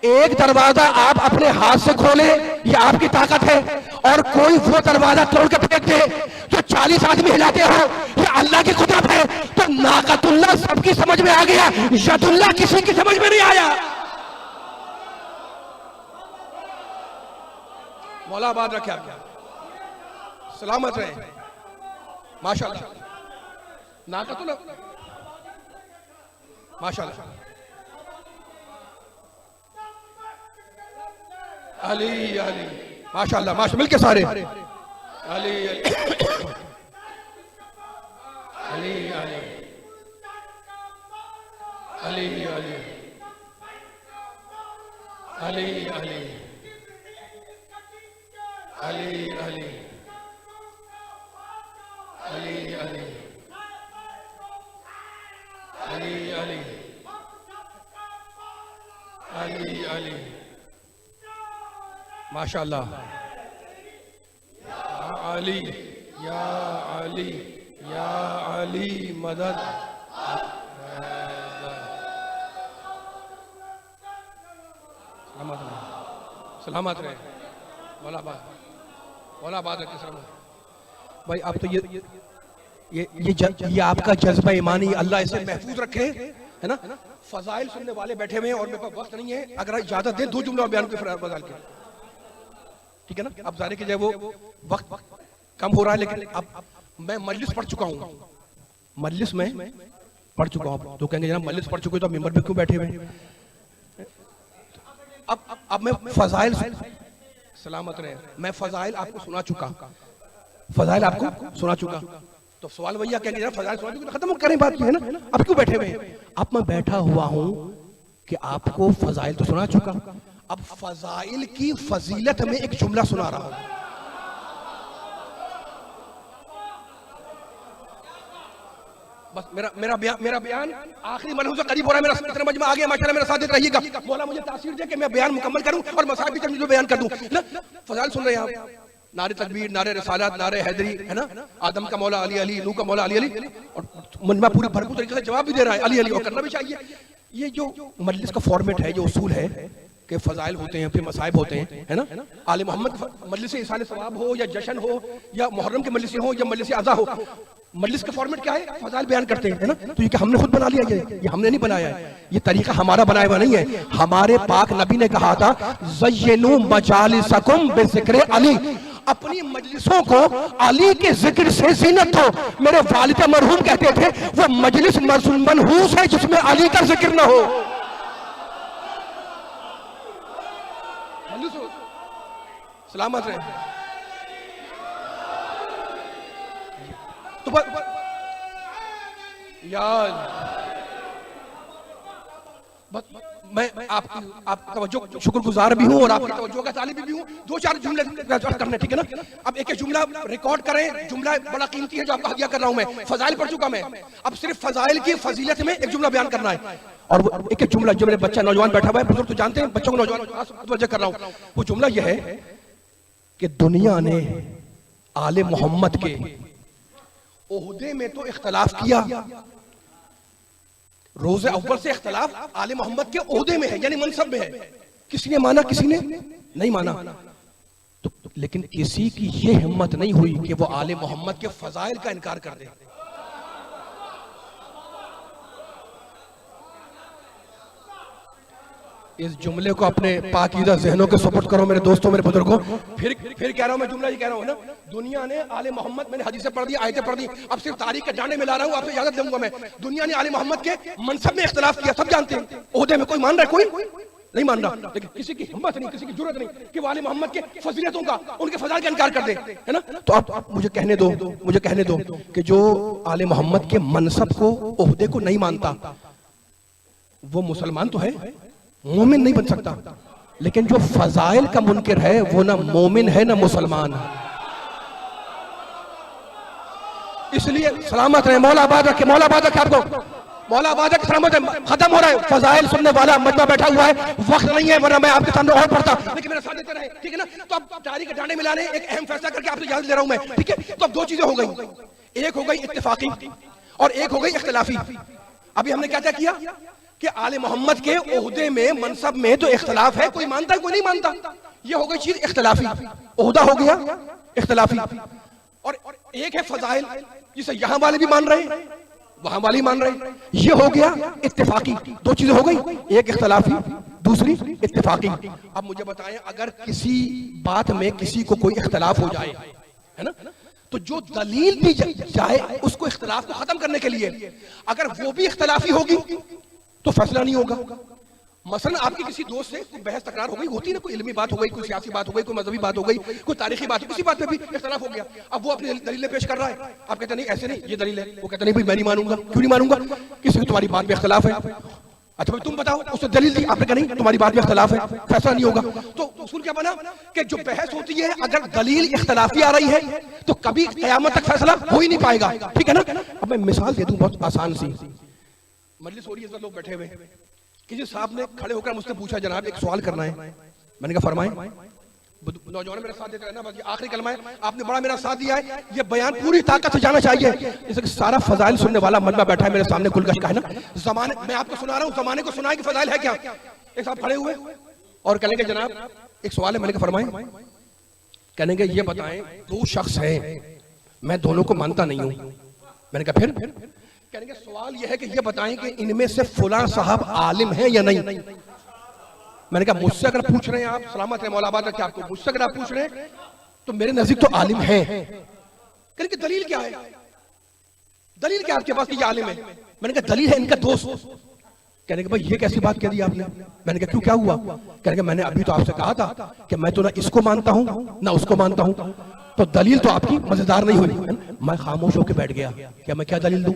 एक दरवाजा आप अपने हाथ से खोले ये आपकी ताकत है, और कोई वो दरवाजा तोड़ के फेंक दे जो 40 आदमी हिलाते हो ये अल्लाह की कुदरत है। तो नाकतुल्लाह सबकी समझ में आ गया, यदुल्लाह किसी की समझ में नहीं आया। मौला आबाद रखे, आप सलामत रहे, माशाल्लाह। नाकतुल्लाह माशाल्लाह, अली अली माशाल्लाह माशा, मिलके सारे अली अली अली अली अली अली अली अली अली अली अली अली अली अली अली माशाल्लाह, या अली या अली या अली मदद। सलामत रहे, मौला बात रखे सलामत। भाई आप तो ये आपका जज्बा ईमानी अल्लाह इसे महफूज रखे, है ना? फजाइल सुनने वाले बैठे हुए हैं और मेरे पास वक्त नहीं है, अगर इजाजत दे 2 जुमले बयान के फजाइल के, ठीक है ना? अब जाने के लिए वो वक्त कम हो रहा है, लेकिन अब मैं मजलिस पढ़ चुका हूँ, मजलिस में पढ़ चुका हूँ। तो कहेंगे जनाब मजलिस पढ़ चुके तो मेंबर पे क्यों बैठे हुए? अब मैं फजाइल, सलामत रहे, मैं फजाइल आपको सुना चुका, तो सवाल भैया कहेंगे जनाब फजाइल सुना चुके तो खत्म करें बात, है ना? अब क्यों बैठे हुए? अब मैं बैठा हुआ हूँ कि आपको फजाइल तो सुना चुका, अब फजाइल की फजीलत में एक जुमला सुना रहा हूं। बस मेरा बयान आखिरी मरहूम से करीब हो रहा है, मेरा समझ में आ गया माशाल्लाह, मेरा साथ देते रहिएगा। मौला मुझे तासीर दे कि मैं बयान मुकम्मल करूं और मसाइल भी जो बयान कर दूं ना। फजाइल सुन रहे हैं आप, नारे तकबीर, नारे रिसालत, नारे हैदरी, है ना? आदम का मौला अली अली, नूह का मौला अली अली, और मुन्ना पूरी भरपूर तरीके से जवाब भी दे रहा है अली अली, और करना भी चाहिए। ये जो मजलिस का फॉर्मेट है, जो उसूल है कि फजाइल होते हैं, फिर मसाइब होते हैं, है ना? आले मोहम्मद मजलिस इसाले सवाब हो या जश्न हो या मुहर्रम की मजलिस हो या मजलिस आज़ा हो, मजलिस का फॉर्मेट क्या है? फजाइल बयान करते हैं, है ना? तो ये हमने खुद बना लिया, ये हमने नहीं बनाया है, ये तरीका हमारा बनाया हुआ नहीं है। हमारे पाक नबी ने कहा था ज़य्यिनू मजालिसकुम बिज़िक्र अली, अपनी मजलिसों को अली के जिक्र से जीनत हो। मेरे वालिद मरहूम कहते थे वो मजलिस मनहूस है जिसमें अली का जिक्र ना हो। सलामत रहे। तो यार मैं आप तवज्जो शुक्रगुजार भी हूँ और आपकी तवज्जो का तालिब भी हूँ। दो चार जुमले करने, ठीक है ना। अब एक एक जुमला रिकॉर्ड करें, जुमला बड़ा कीमती है जो आपको हदिया कर रहा हूँ मैं। फजाइल पढ़ चुका मैं, अब सिर्फ फजाइल की फजीलत में एक जुमला बयान करना है। और वो एक एक जुमला, जो मेरे बच्चा नौजवान बैठा हुआ है, बुजुर्ग तो जानते हैं, बच्चों को नौजवान तवज्जो कर रहा हूँ। वो जुमला यह है कि दुनिया ने आले मोहम्मद के ओहदे में तो इख्तलाफ किया, रोज़े अव्वल से इख्तलाफ आले मोहम्मद के ओहदे में है, यानी मनसब में है। किसी ने माना, किसी ने नहीं माना। तो लेकिन किसी की ये हिम्मत नहीं हुई कि वो आले मोहम्मद के फजाइल का इनकार कर दे। इस जुमले को अपने पाकीज़ा ज़हनों के सुपुर्द करो मेरे दोस्तों, मेरे बुजुर्गों। फिर कह रहा हूं मैं, जुमला ये कह रहा हूं ना, दुनिया ने आले मोहम्मद, मैंने हदीसें पढ़ दी, आयतें पढ़ दी, अब सिर्फ तारीख के डांडे मिला रहा हूं, आपसे इजाजत दूंगा मैं। दुनिया ने आले मोहम्मद के मनसब में इख्तलाफ किया, सब जानते हैं। ओहदे में कोई मान रहा है, कोई नहीं मान रहा, लेकिन किसी की हिम्मत नहीं, किसी की जुर्रत नहीं कि वो आले मोहम्मद के फजीलतों का, उनके फजाइल का इनकार कर दे, है ना। तो आप मुझे कहने दो कि जो आले मोहम्मद के मनसब को, ओहदे को नहीं मानता, वो मुसलमान तो है, मोमिन नहीं बन सकता। लेकिन जो फजाइल का मुनकिर है वो ना मोमिन है ना मुसलमान है। इसलिए सलामत रहे, मौला आबाद रखे, मौला आबाद रखे आपको, मौला आबाद रखे, सलामत है। खत्म हो रहा है, फजाइल सुनने वाला मजमा बैठा हुआ है, वक्त नहीं है, वरना मैं आपके सामने और पढ़ता, लेकिन मेरा साथ देते रहे, ठीक है ना। तो अब तारीख के डांडे मिलाने एक अहम फैसला करके आपसे इजाजत ले रहा हूं मैं, ठीक है। तो अब दो चीजें हो गई, एक हो गई इत्तेफाकी और एक हो गई इख्तिलाफी। अभी हमने क्या किया कि आले मोहम्मद के ओहदे में, मनसब में तो इख्तलाफ है, कोई मानता है, कोई नहीं मानता। ये हो गई चीज इख्तलाफी, ओहदा हो गया इख्तलाफी। और एक है फजाइल, जिसे यहां वाले भी मान रहे, वहां वाले मान रहे, ये हो गया इत्तेफाकी। दो चीजें हो गई, एक इख्तलाफी, दूसरी इत्तेफाकी। अब मुझे बताएं, अगर किसी बात में किसी को कोई इख्तलाफ हो जाए, है ना, तो जो दलील दी जाए उसको इख्तलाफ को खत्म करने के लिए, अगर वो भी इख्तलाफी होगी तो फैसला नहीं होगा। मसलन आपकी किसी दोस्त से कोई बहस तकरार हो गई, होती है ना, कोई इल्मी बात हो गई, कोई सियासी बात हो गई, कोई मजहबी बात हो गई, कोई तारीखी बात हो, किसी बात पे भी इख्तलाफ हो गया। अब वो अपनी दलीलें पेश कर रहा है, आप कहते नहीं ऐसे नहीं, ये दलील है, वो कहते नहीं भाई मैं नहीं मानूंगा। क्यों नहीं मानूंगा? किसी तुम्हारी बात में इख्तलाफ है। अच्छा भाई तुम बताओ, उसने दलील दी, आपने कहा नहीं तुम्हारी बात में इख्तलाफ है, फैसला नहीं होगा। तो उसूल क्या बना कि जो बहस होती है, अगर दलील इख्तलाफी आ रही है तो कभी क़यामत तक फैसला हो ही नहीं पाएगा, ठीक है ना। अब मैं मिसाल दे दूं बहुत आसान सी। मजलिस हो रही है, लोग बैठे हुए, किसी साहब ने खड़े होकर मुझसे पूछा, जनाब एक सवाल करना है। मैंने कहा फरमाएं। नौजवान मेरा साथ देते रहना, बस ये आखिरी कलमा है, आपने बड़ा मेरा साथ दिया है, ये बयान पूरी ताकत से जाना चाहिए। जैसे कि सारा फजाइल सुनने वाला मजमा बैठा है मेरे सामने, गुलगश का है ना, जमाने मैं आपको सुना रहा हूँ, जमाने को सुनाए कि फजाइल है क्या। एक साहब खड़े हुए और कहेंगे जनाब एक सवाल है। मैंने कहा फरमाएं। कहेंगे ये बताएं, दो शख्स हैं, मैं दोनों को मानता नहीं हूँ। मैंने कहा फिर कहेंगे सवाल यह है कि ये बताएं कि इनमें से फुला साहब आलिम है या नहीं। मैंने कहा मुझसे अगर पूछ रहे हैं आप, सलामत है मौला आबाद रखे आपको, मुझसे अगर आप पूछ रहे हैं तो मेरे नजदीक तो आलिम है। कहेंगे दलील क्या है, दलील क्या आपके पास कि ये आलिम है। मैंने कहा दलील है इनका दोस्त। कहने के भाई ये कैसी बात कह दी आपने। मैंने कहा क्यों, क्या हुआ। कहने के मैंने अभी तो आपसे कहा था कि मैं तो ना इसको मानता हूँ ना उसको मानता हूँ, तो दलील तो आपकी मजेदार नहीं हुई। मैं खामोश होकर बैठ गया, क्या मैं क्या दलील दूं।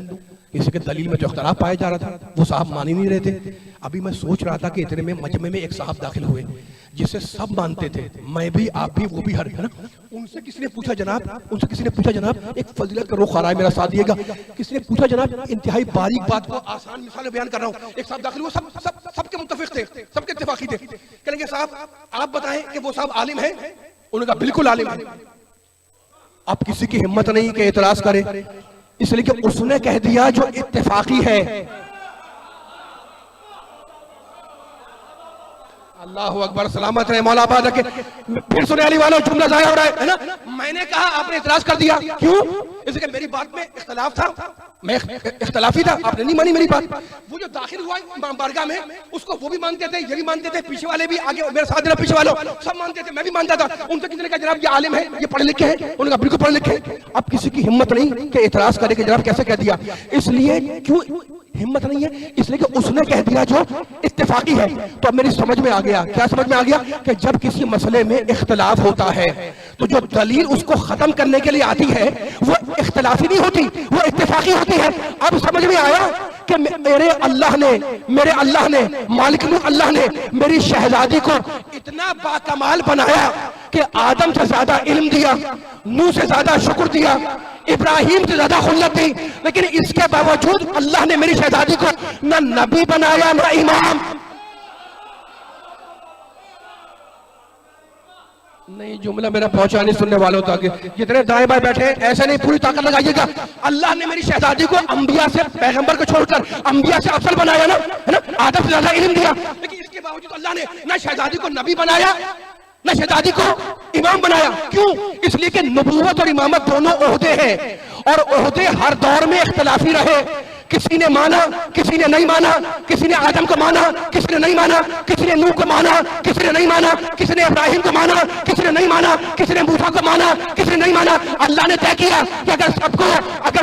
किसी के दलील में जो इख्तलाफ पाया जा रहा था वो साहब मान ही नहीं रहे थे। अभी मैं सोच रहा था कि इतने में मजमे में एक साहब दाखिल हुए जिसे सब मानते थे, मैं भी आप भी वो भी, हर है ना। उनसे किसी ने पूछा जनाब एक फजीलत का रुख आ रहा है, मेरा साथ दिएगा। किसी ने पूछा जनाब, इंतहाई बारीक बात को आसान मिसालें बयान कर रहा हूँ। एक साहब दाखिल हुआ, सबके मुत्तफिक थे, सबके इत्तेफाकी थे। कहेंगे साहब आप बताएं कि वो साहब आलिम है। उन्होंने कहा बिल्कुल आलिम है। अब किसी की हिम्मत नहीं कि एतराज करे, इसलिए कि उसने कह दिया जो इत्तेफाकी है। अल्लाह अकबर, सलामत रहे मौला आबाद रखे। फिर सुने वाली वालों जुमला जाया हो रहा है ना। मैंने कहा आपने इतराज कर दिया, क्यों? इसलिए मेरी बात में इख्तलाफ था, मैं इख्तलाफी था, आपने नहीं मानी मेरी बात। वो जो दाखिल हुआ बारगाह में, उसको वो भी मानते थे, ये भी मानते थे, पीछे वाले भी, आगे मेरे साथ देना पीछे वालों सब मानते थे, मैं भी मानता था। उनसे किसी ने कहा जनाब ये आलिम है, ये पढ़े लिखे हैं। उन्होंने कहा बिल्कुल पढ़े लिखे हैं। अब किसी की हिम्मत नहीं कि इतराज करे कि जनाब कैसे कह दिया। इसलिए क्यों हिम्मत नहीं है, इसलिए कि उसने कह दिया जो इत्तेफाकी है। तो अब मेरी समझ में आ गया, क्या समझ में आ गया कि जब किसी मसले में इख्तलाफ होता है तो जो दलील उसको खत्म करने के लिए आती है वो इख्तिलाफी नहीं होती, वो इत्तेफाकी होती है। अब समझ में आया कि मेरे अल्लाह ने मालिक अल्लाह ने मेरी शहजादी को इतना बाकमाल बनाया कि आदम से ज्यादा इल्म दिया, नूह से ज्यादा शुक्र दिया, इब्राहिम से ज्यादा खुल्लत दी, लेकिन इसके बावजूद अल्लाह ने मेरी शहजादी को न नबी बनाया न इमाम। नहीं, जुमला मेरा पहुंचा नहीं सुनने वालों तक। जितने दाएं बाएं बैठे हैं ऐसे नहीं, पूरी ताकत लगाइएगा। अल्लाह ने मेरी शहजादी को अंबिया से, पैगंबर को छोड़कर अंबिया से अफसल बनाया ना, है ना, आदम से ज्यादा इल्म दिया, लेकिन इसके बावजूद अल्लाह ने ना शहजादी को नबी बनाया ना शहजादी को इमाम बनाया। क्यों? इसलिए कि नबूवत और इमामत दोनों ओहदे हैं, और ओहदे हर दौर में इख्तिलाफी रहे। किसी ने माना, किसी ने नहीं माना, किसी ने आदम को माना, किसी ने नहीं माना, किसी ने नूह को माना, किसी ने नहीं माना, किसी ने इब्राहिम को माना, किसी ने नहीं माना, किसी ने मूसा को माना, किसी ने नहीं माना। अल्लाह ने तय किया कि अगर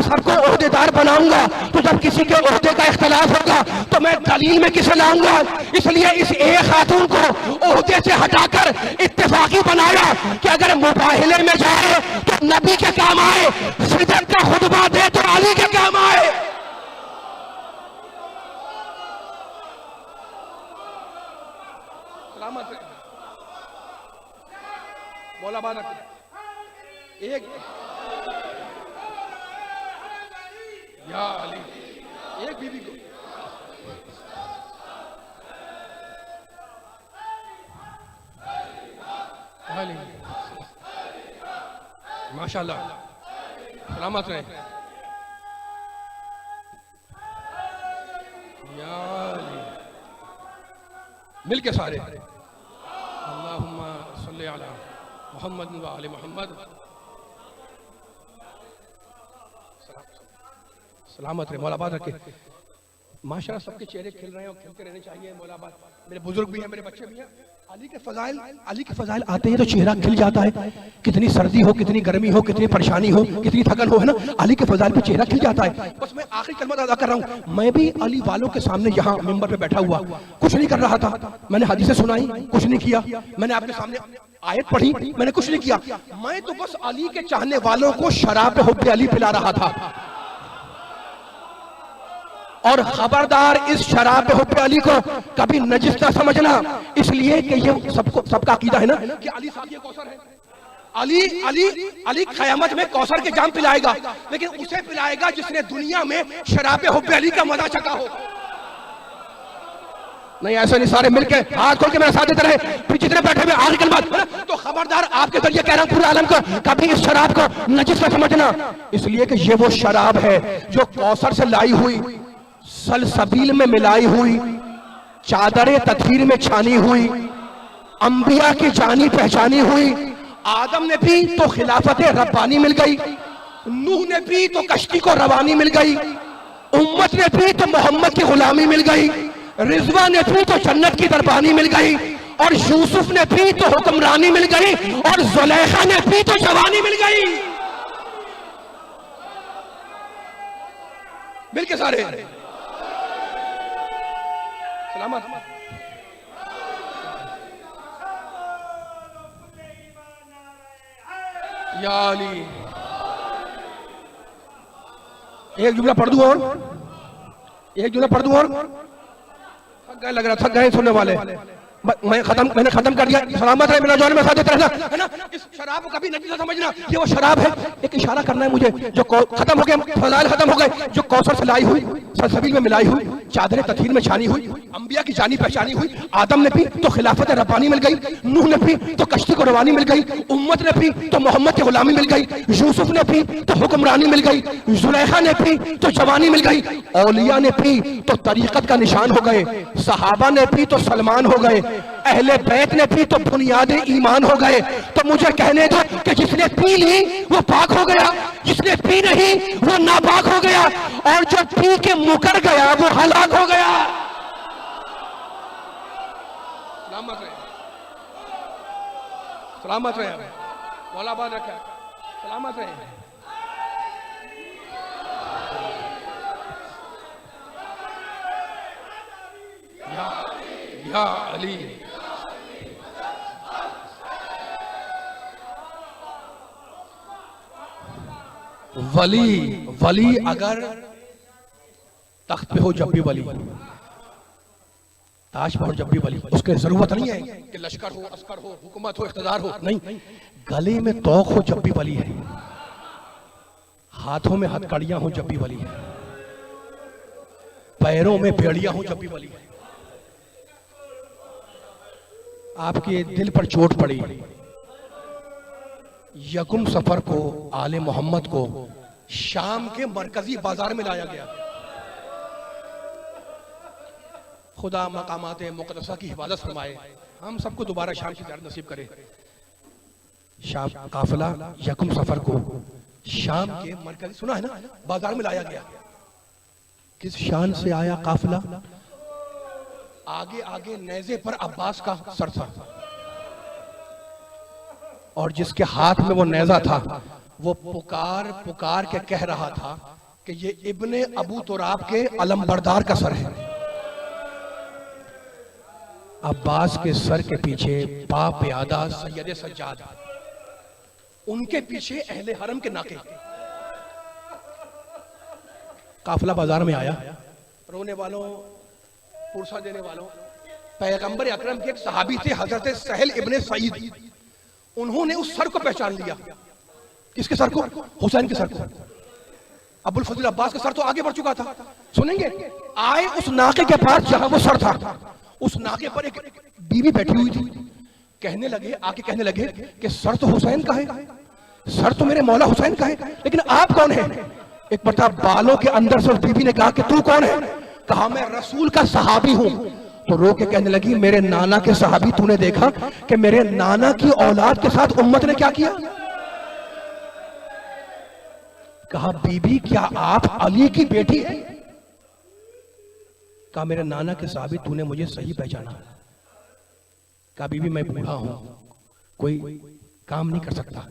सबको ओहदेदार बनाऊंगा तो जब किसी के ओहदे का इख्तिलाफ होगा तो मैं दलील में किसे लाऊंगा। इसलिए इस एक खातून को ओहदे से हटाकर इत्तेफाकी बनाया कि अगर मुबाहिले में जाए तो नबी के काम आए, सिद्दीक़ का खुतबा दे तो अली के काम आए। मौला बात एक या अली, एक बीबी को माशाल्लाह सलामत रहे। या अली मिल के सारे अल्लाहुम्मा सल्ली अला मोहम्मद व आले मोहम्मद। सलामत रहे, मौलाबाद रखे। माशाल्लाह सबके चेहरे खिल रहे हैं और खिलते रहने चाहिए। मौलाबाद मेरे बुजुर्ग भी हैं, मेरे बच्चे भी हैं। अली के फजाइल आते हैं तो चेहरा खिल जाता है। कितनी सर्दी हो, कितनी गर्मी हो, कितनी परेशानी हो, कितनी थकन हो, है ना, अली के फजाइल पे चेहरा खिल जाता है। बस मैं आखिरी कलमा अदा कर रहा हूँ। मैं भी अली वालों के सामने यहाँ मेंबर पे बैठा हुआ कुछ नहीं कर रहा था। मैंने हदीसें सुनाई, कुछ नहीं किया। मैंने आपके सामने आयत पढ़ी, मैंने कुछ नहीं किया। मैं तो बस अली के चाहने वालों को शराब हुब्बे अली पिला रहा था। और खबरदार इस शराब हुब्बे अली को कभी नजिस ना समझना, इसलिए कि ये सबका अकीदा है ना कि अली साथ ये कौसर है। अली क़यामत में कौसर के जाम पिलाएगा, लेकिन उसे पिलाएगा जिसने दुनिया में शराब हुब्बे अली का मजा चखा हो। नहीं ऐसा नहीं, सारे मिलकर हाथ खोल के मेरा साथ देते रहे, फिर जितने बैठे हुए आखिरी कलमा। तो खबरदार आपके जरिए कह रहा हूं पूरे आलम को, कभी इस शराब को नजिस ना समझना, इसलिए कि ये वो शराब है जो कौसर से लाई हुई, सलसबील में मिलाई हुई, चादरे तथीर में छानी हुई, अंबिया की जानी पहचानी हुई। आदम ने पी तो खिलाफत रब्बानी मिल गई, नूह ने पी तो कश्ती को रवानी मिल गई, उम्मत ने पी तो मोहम्मद की गुलामी मिल गई, रिजवा ने पी तो जन्नत की दरबानी मिल गई, और यूसुफ ने पी तो हुक्मरानी मिल गई, और जुलेखा ने पी तो जवानी मिल गई। मिल के सारे सलामत। या अली एक जुमला पढ़ दूं और थक गए, लग रहा थक गए सुनने वाले। मैंने खत्म कर दिया। सलामत है, मेरा जवान में साथ देते रहना, है ना। इस शराब को कभी नहीं समझना, ये वो शराब है। एक इशारा करना है मुझे, जो खत्म हो गए, फजाइल खत्म हो गए, जो कौसर से लाई हुई, सलसबील में मिलाई हुई, चादरें तथीर में छानी हुई, अंबिया की जानी पहचानी हुई। आदम ने पी तो खिलाफत रब्बानी मिल गई, नूह ने पी तो कश्ती को रवानी मिल गई, उम्मत ने पी तो मोहम्मद की गुलामी मिल गई, यूसुफ ने पी तो हुक्मरानी मिल गई, जुलेखा ने पी तो जवानी मिल गई, औलिया ने पी तो तरीकत का निशान हो गए, सहाबा ने पी तो सलमान हो गए, अहले बैत ने पी तो बुनियाद ईमान हो गए। तो मुझे कहने दो कि जिसने पी ली वो पाक हो गया, जिसने पी नहीं वो नापाक हो गया, और जो पी के मुकर गया वो हलाक हो गया। सलामत रहे, मौलाबाद रखे, सलामत रहे। या अली वली अगर तख्त पे हो जब भी वली, ताज पर हो जब भी वली, उसके जरूरत नहीं है कि लश्कर हो, अस्कर हो, हुकूमत हो, इख्तिदार हो, नहीं, गले में तौक हो जब भी वली है, हाथों में हथकड़ियां हो जब भी वली है, पैरों में बेड़ियां हो जब भी वली है। आपके दिल पर चोट पड़ी, यकुम सफर को आले मोहम्मद को शाम के मरकजी बाजार में लाया गया। खुदा मकामात मुक़द्दसा की हिफाजत फरमाए, हम सबको दोबारा शाम की ज़ियारत नसीब करे। शाम काफिला यकुम सफर को शाम के मरकजी, सुना है ना, बाजार में लाया गया। किस शान से आया काफिला? आगे आगे नेज़े पर अब्बास का सर था, और जिसके हाथ में वो नेज़ा था वो पुकार पुकार के कह रहा था कि ये इब्ने अबू तुराब के अलमबरदार का सर है। अब्बास के सर के पीछे पा प्यादा सैयद सज्जाद, उनके पीछे अहले हरम के नाके। काफिला बाजार में आया, रोने वालों, पुरसा देने वालों, पैगंबर अकरम के एक सहाबी थे हजरत सहल इब्ने सईद, उन्होंने उस सर को पहचान लिया। किसके सर को? हुसैन के सर को। अबुल फजल अब्बास का सर तो आगे बढ़ चुका था, सुनेंगे। आए उस नाके के पास जहां वो सर था, उस नाके पर एक बीवी बैठी हुई थी। कहने लगे, आके कहने लगे कि सर तो हुसैन का है, सर तो मेरे मौला हुसैन का है, लेकिन आप कौन है? एक बता बालों के अंदर से उस बीवी ने कहा कि तू कौन है? कहा मैं रसूल का सहाबी हूं। तो रो के कहने लगी, मेरे नाना के सहाबी तूने देखा कि मेरे नाना की औलाद के साथ उम्मत ने क्या किया? कहा बीबी क्या आप अली की बेटी है? कहा मेरे नाना के सहाबी तूने मुझे सही पहचाना। कहा बीबी मैं बूढ़ा हूं, कोई काम नहीं कर सकता,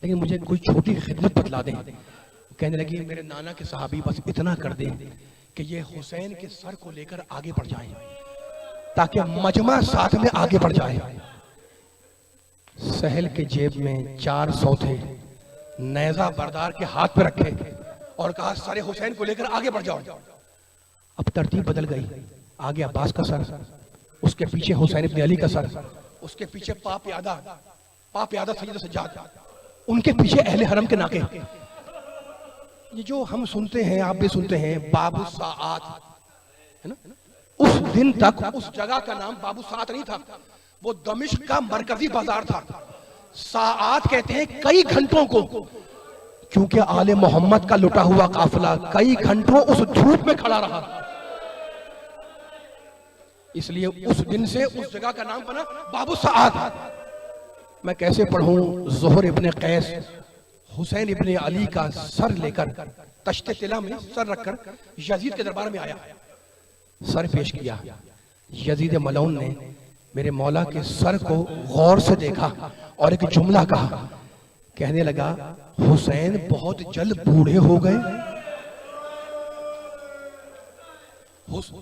लेकिन मुझे कोई छोटी खिदमत बतला दें। कहने लगी मेरे नाना के सहाबी बस इतना कर दें कि ये हुसैन के सर को लेकर आगे बढ़ जाएं, ताकि मजमा साथ में आगे बढ़ जाए। सहल के जेब में 400 थे, नेज़ा बरदार के हाथ पे रखे और कहा सारे हुसैन को लेकर आगे बढ़ जाओ। अब तरतीब बदल गई, आगे अब्बास का सर, उसके पीछे हुसैन इब्ने अली का सर, उसके पीछे पा प्यादा सैयद सज्जाद, उनके पीछे अहले हरम के नाके। ये जो हम सुनते हैं, आप भी सुनते हैं, बाबू साआत, है ना? उस दिन तक उस जगह का नाम बाबू साआत नहीं था, वो दमिश्क का मरकजी बाजार था। साआत कहते हैं कई घंटों को, क्योंकि आले मोहम्मद का लुटा हुआ काफिला कई घंटों उस धूप में खड़ा रहा, इसलिए उस दिन से उस जगह का नाम बना बाबू साआत। मैं कैसे पढ़ूं? ज़ुहर इब्ने कैस हुसैन इब्ने अली का सर लेकर तश्ते तिला में सर रखकर यजीद के दरबार में आया, सर पेश किया। यजीद मलऊन ने मेरे मौला के सर को गौर से देखा और एक जुमला कहा, कहने लगा हुसैन बहुत जल्द बूढ़े हो गए।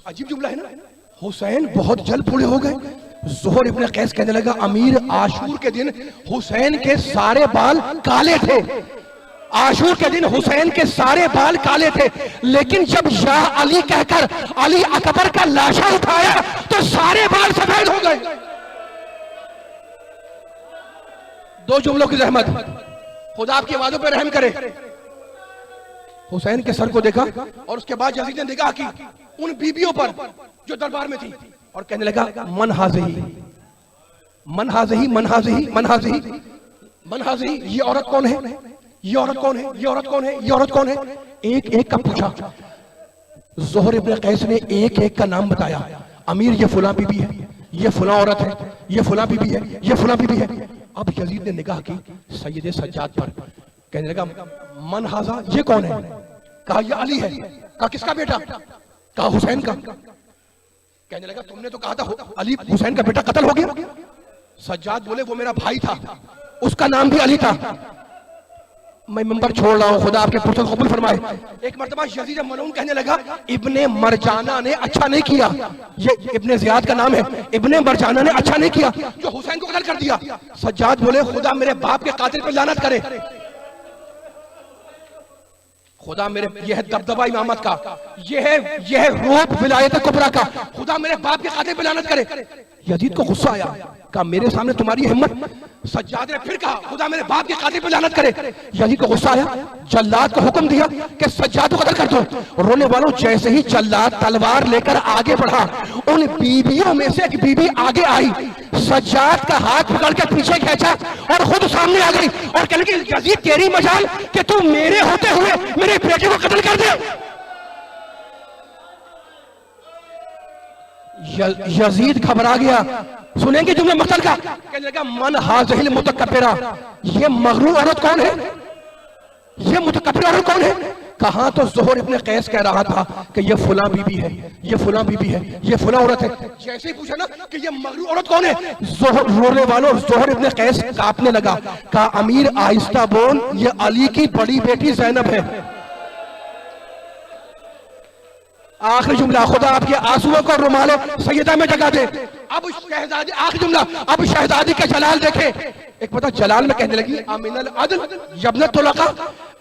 अजीब जुमला है ना, हुसैन बहुत जल्द बूढ़े हो गए। ज़ुहर इब्ने कैस कहने लगा अमीर आशूर के दिन हुसैन के सारे बाल काले थे, आशूर के दिन हुसैन के सारे बाल काले थे, लेकिन जब या अली कहकर अली अकबर का लाशा उठाया तो सारे बाल सफेद हो गए। दो जुमलों की रहमत, खुदा आपकी आवाजों पर रहम करे। हुसैन के सर को देखा और उसके बाद यजीद ने निगाह की उन बीबियों पर जो दरबार में थी और कहने लगा मन हाज़िही मन हाज़िही मन हाज़िही मन हाज़िही मन हाज़िही, ये औरत कौन है? ये औरत कौन है? ये औरत कौन है? ये औरत कौन है? एक एक का पूछा। ज़ुहर इब्ने कैस ने एक एक का नाम बताया। अमीर ये फुला बीबी है, ये फुला औरत है, ये फुला बीबी है, ये फुला बीबी है। अब यजीद ने निगाह की सैयद सज्जाद पर, कहने लगा मन हाजा, ये कौन है? कहा ये अली है। कहा किसका बेटा? कहा हुसैन का। कहने लगा तुमने तो कहा था अली हुसैन का बेटा कत्ल हो गया। सज्जाद बोले वो मेरा भाई था, उसका नाम भी अली था। मैं मिंबर छोड़ रहा हूं, खुदा आपके पुरसत कबूल फरमाए। एक मर्तबा यजीद मलऊन कहने लगा इब्ने मरजाना ने अच्छा नहीं किया, ये इब्ने ज़ियाद का नाम है, इब्ने मरजाना ने अच्छा नहीं किया जो हुसैन को कत्ल कर दिया। सज्जाद बोले खुदा मेरे बाप के कातिल पे लानत करे। खुदा मेरे, यह है दबदबा इमामत का, यह है रूप विलायत कुबरा का। खुदा मेरे बाप के कातिल पे लानत करे। यजीद को गुस्सा आया, कहा मेरे सामने तुम्हारी हिम्मत। सज्जाद ने फिर कहा खुदा मेरे बाप के कातिल पे लानत करे। यजीद को गुस्सा आया, जल्लाद को हुक्म दिया कि सज्जाद को कत्ल कर दो। रोने वालों, जैसे ही जल्लाद तलवार लेकर आगे बढ़ा, उन बीवियों में से एक बीवी आगे आई, सज्जाद का हाथ पकड़ के पीछे खींचा और खुद सामने आ गई और कहने लगी यजीद तेरी मजाल कि तू मेरे होते हुए मेरे बेटे को कत्ल कर दे। यजीद घबरा गया। सुनेंगे जुमला मक्तल का, कहने लगा मन हाज़िल मुतकब्बिरा, ये मगरूर औरत कौन है, ये मुतकब्बिर औरत कौन है। कहा तो ज़ोहर इब्ने कैस कह रहा था कि ये फुला बीबी है, ये फुला बीबी है, ये फुला औरत है। जैसे ही पूछा ना कि ये मगरूर औरत कौन है, ज़ोहर, रोने वालों, ज़ोहर इब्ने कैस कांपने लगा। कहा अमीर आहिस्ता बोल, ये अली की बड़ी बेटी ज़ैनब है। आखिरी जुमला, खुदा आपके आंसुओं को रुमाल सैयदा में जगा दे। अब शहजादी, आखिरी जुमला, अब शहजादी के जलाल देखे। एक पता जलाल में कहने लगी अमिनल अदल यब्नत तुलका,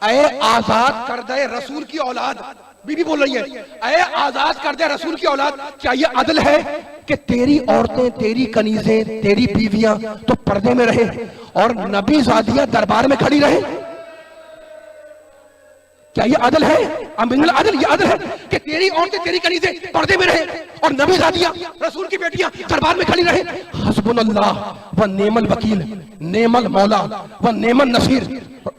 ऐ आजाद कर दे रसूल की औलाद। बीबी बोल रही है, ऐ आजाद कर दे रसूल की औलाद, क्या ये अदल है कि तेरी औरतें, तेरी कनीजें, तेरी बीवियां तो पर्दे में रहे और नबी ज़ादियां दरबार में खड़ी रहे? क्या ये अदल है? अमिनल अदल, ये अदल है कि तेरी औरतें, तेरी कनीजें पर्दे में रहे और नबी ज़ादियां, रसूल की बेटियां दरबार में खड़ी रहे? हस्बुनल्लाह व नेमल वकील, नेमल मौला व नेमल नसीर।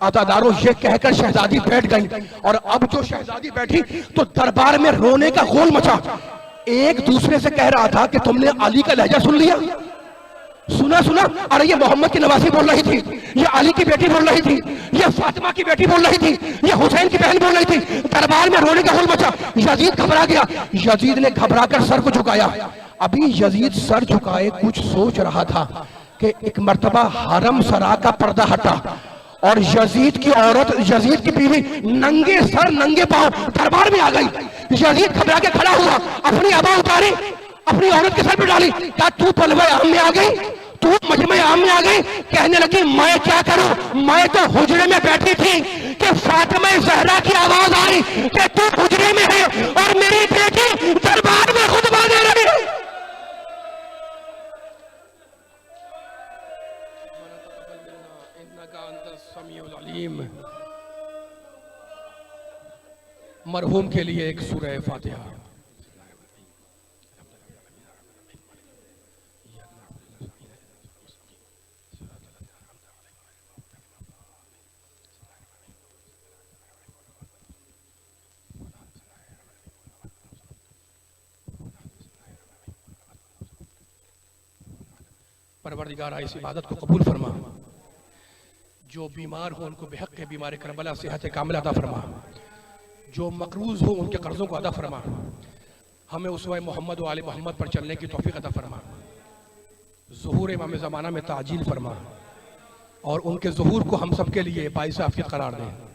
अदादारों, ये कहकर शहजादी बैठ गई और अब जो शहजादी बैठी तो दरबार में रोने का गोल मचा। एक दूसरे से कह रहा था कि तुमने अली का लहजा सुन लिया, सुना, अरे ये मोहम्मद की नवासी बोल रही थी, ये अली की बेटी बोल रही थी, ये फातिमा की बेटी बोल रही थी, ये हुसैन की बहन बोल रही थी। दरबार में रोने का हुल मचा। यजीद घबरा गया। यजीद ने घबराकर सर को झुकाया। अभी यजीद सर झुकाए कुछ सोच रहा था कि एक मर्तबा हरम सरा का पर्दा हटा और यजीद की औरत, यजीद की बीवी नंगे सर नंगे पांव दरबार में आ गई। यजीद घबरा के खड़ा हुआ, अपनी अबा उतारी, अपनी औरत के सर पे डाली। क्या तू पलवे आम में आ गई, तू मजमे आम में आ गई? कहने लगी मैं क्या करूं, मैं तो हुजरे में बैठी थी कि फातिमा ज़हरा की आवाज आई कि तू हुजरे में है और मेरी बेटी दरबार में खुतबा दे रही है। मरहूम के लिए एक सूरह फातिहा। परवरदिगार इस इबादत को कबूल फरमा। जो बीमार हो उनको बेहक के बीमार करबला सेहत कामिल अता फरमा। जो मकरूज हो उनके कर्जों को अदा फरमा। हमें उसवा मोहम्मद व आले मोहम्मद पर चलने की तौफीक अता फरमा। ज़ुहूर इमाम ज़माना में ताजील फरमा और उनके ज़ुहूर को हम सब के लिए बाइस आफियत करार दें।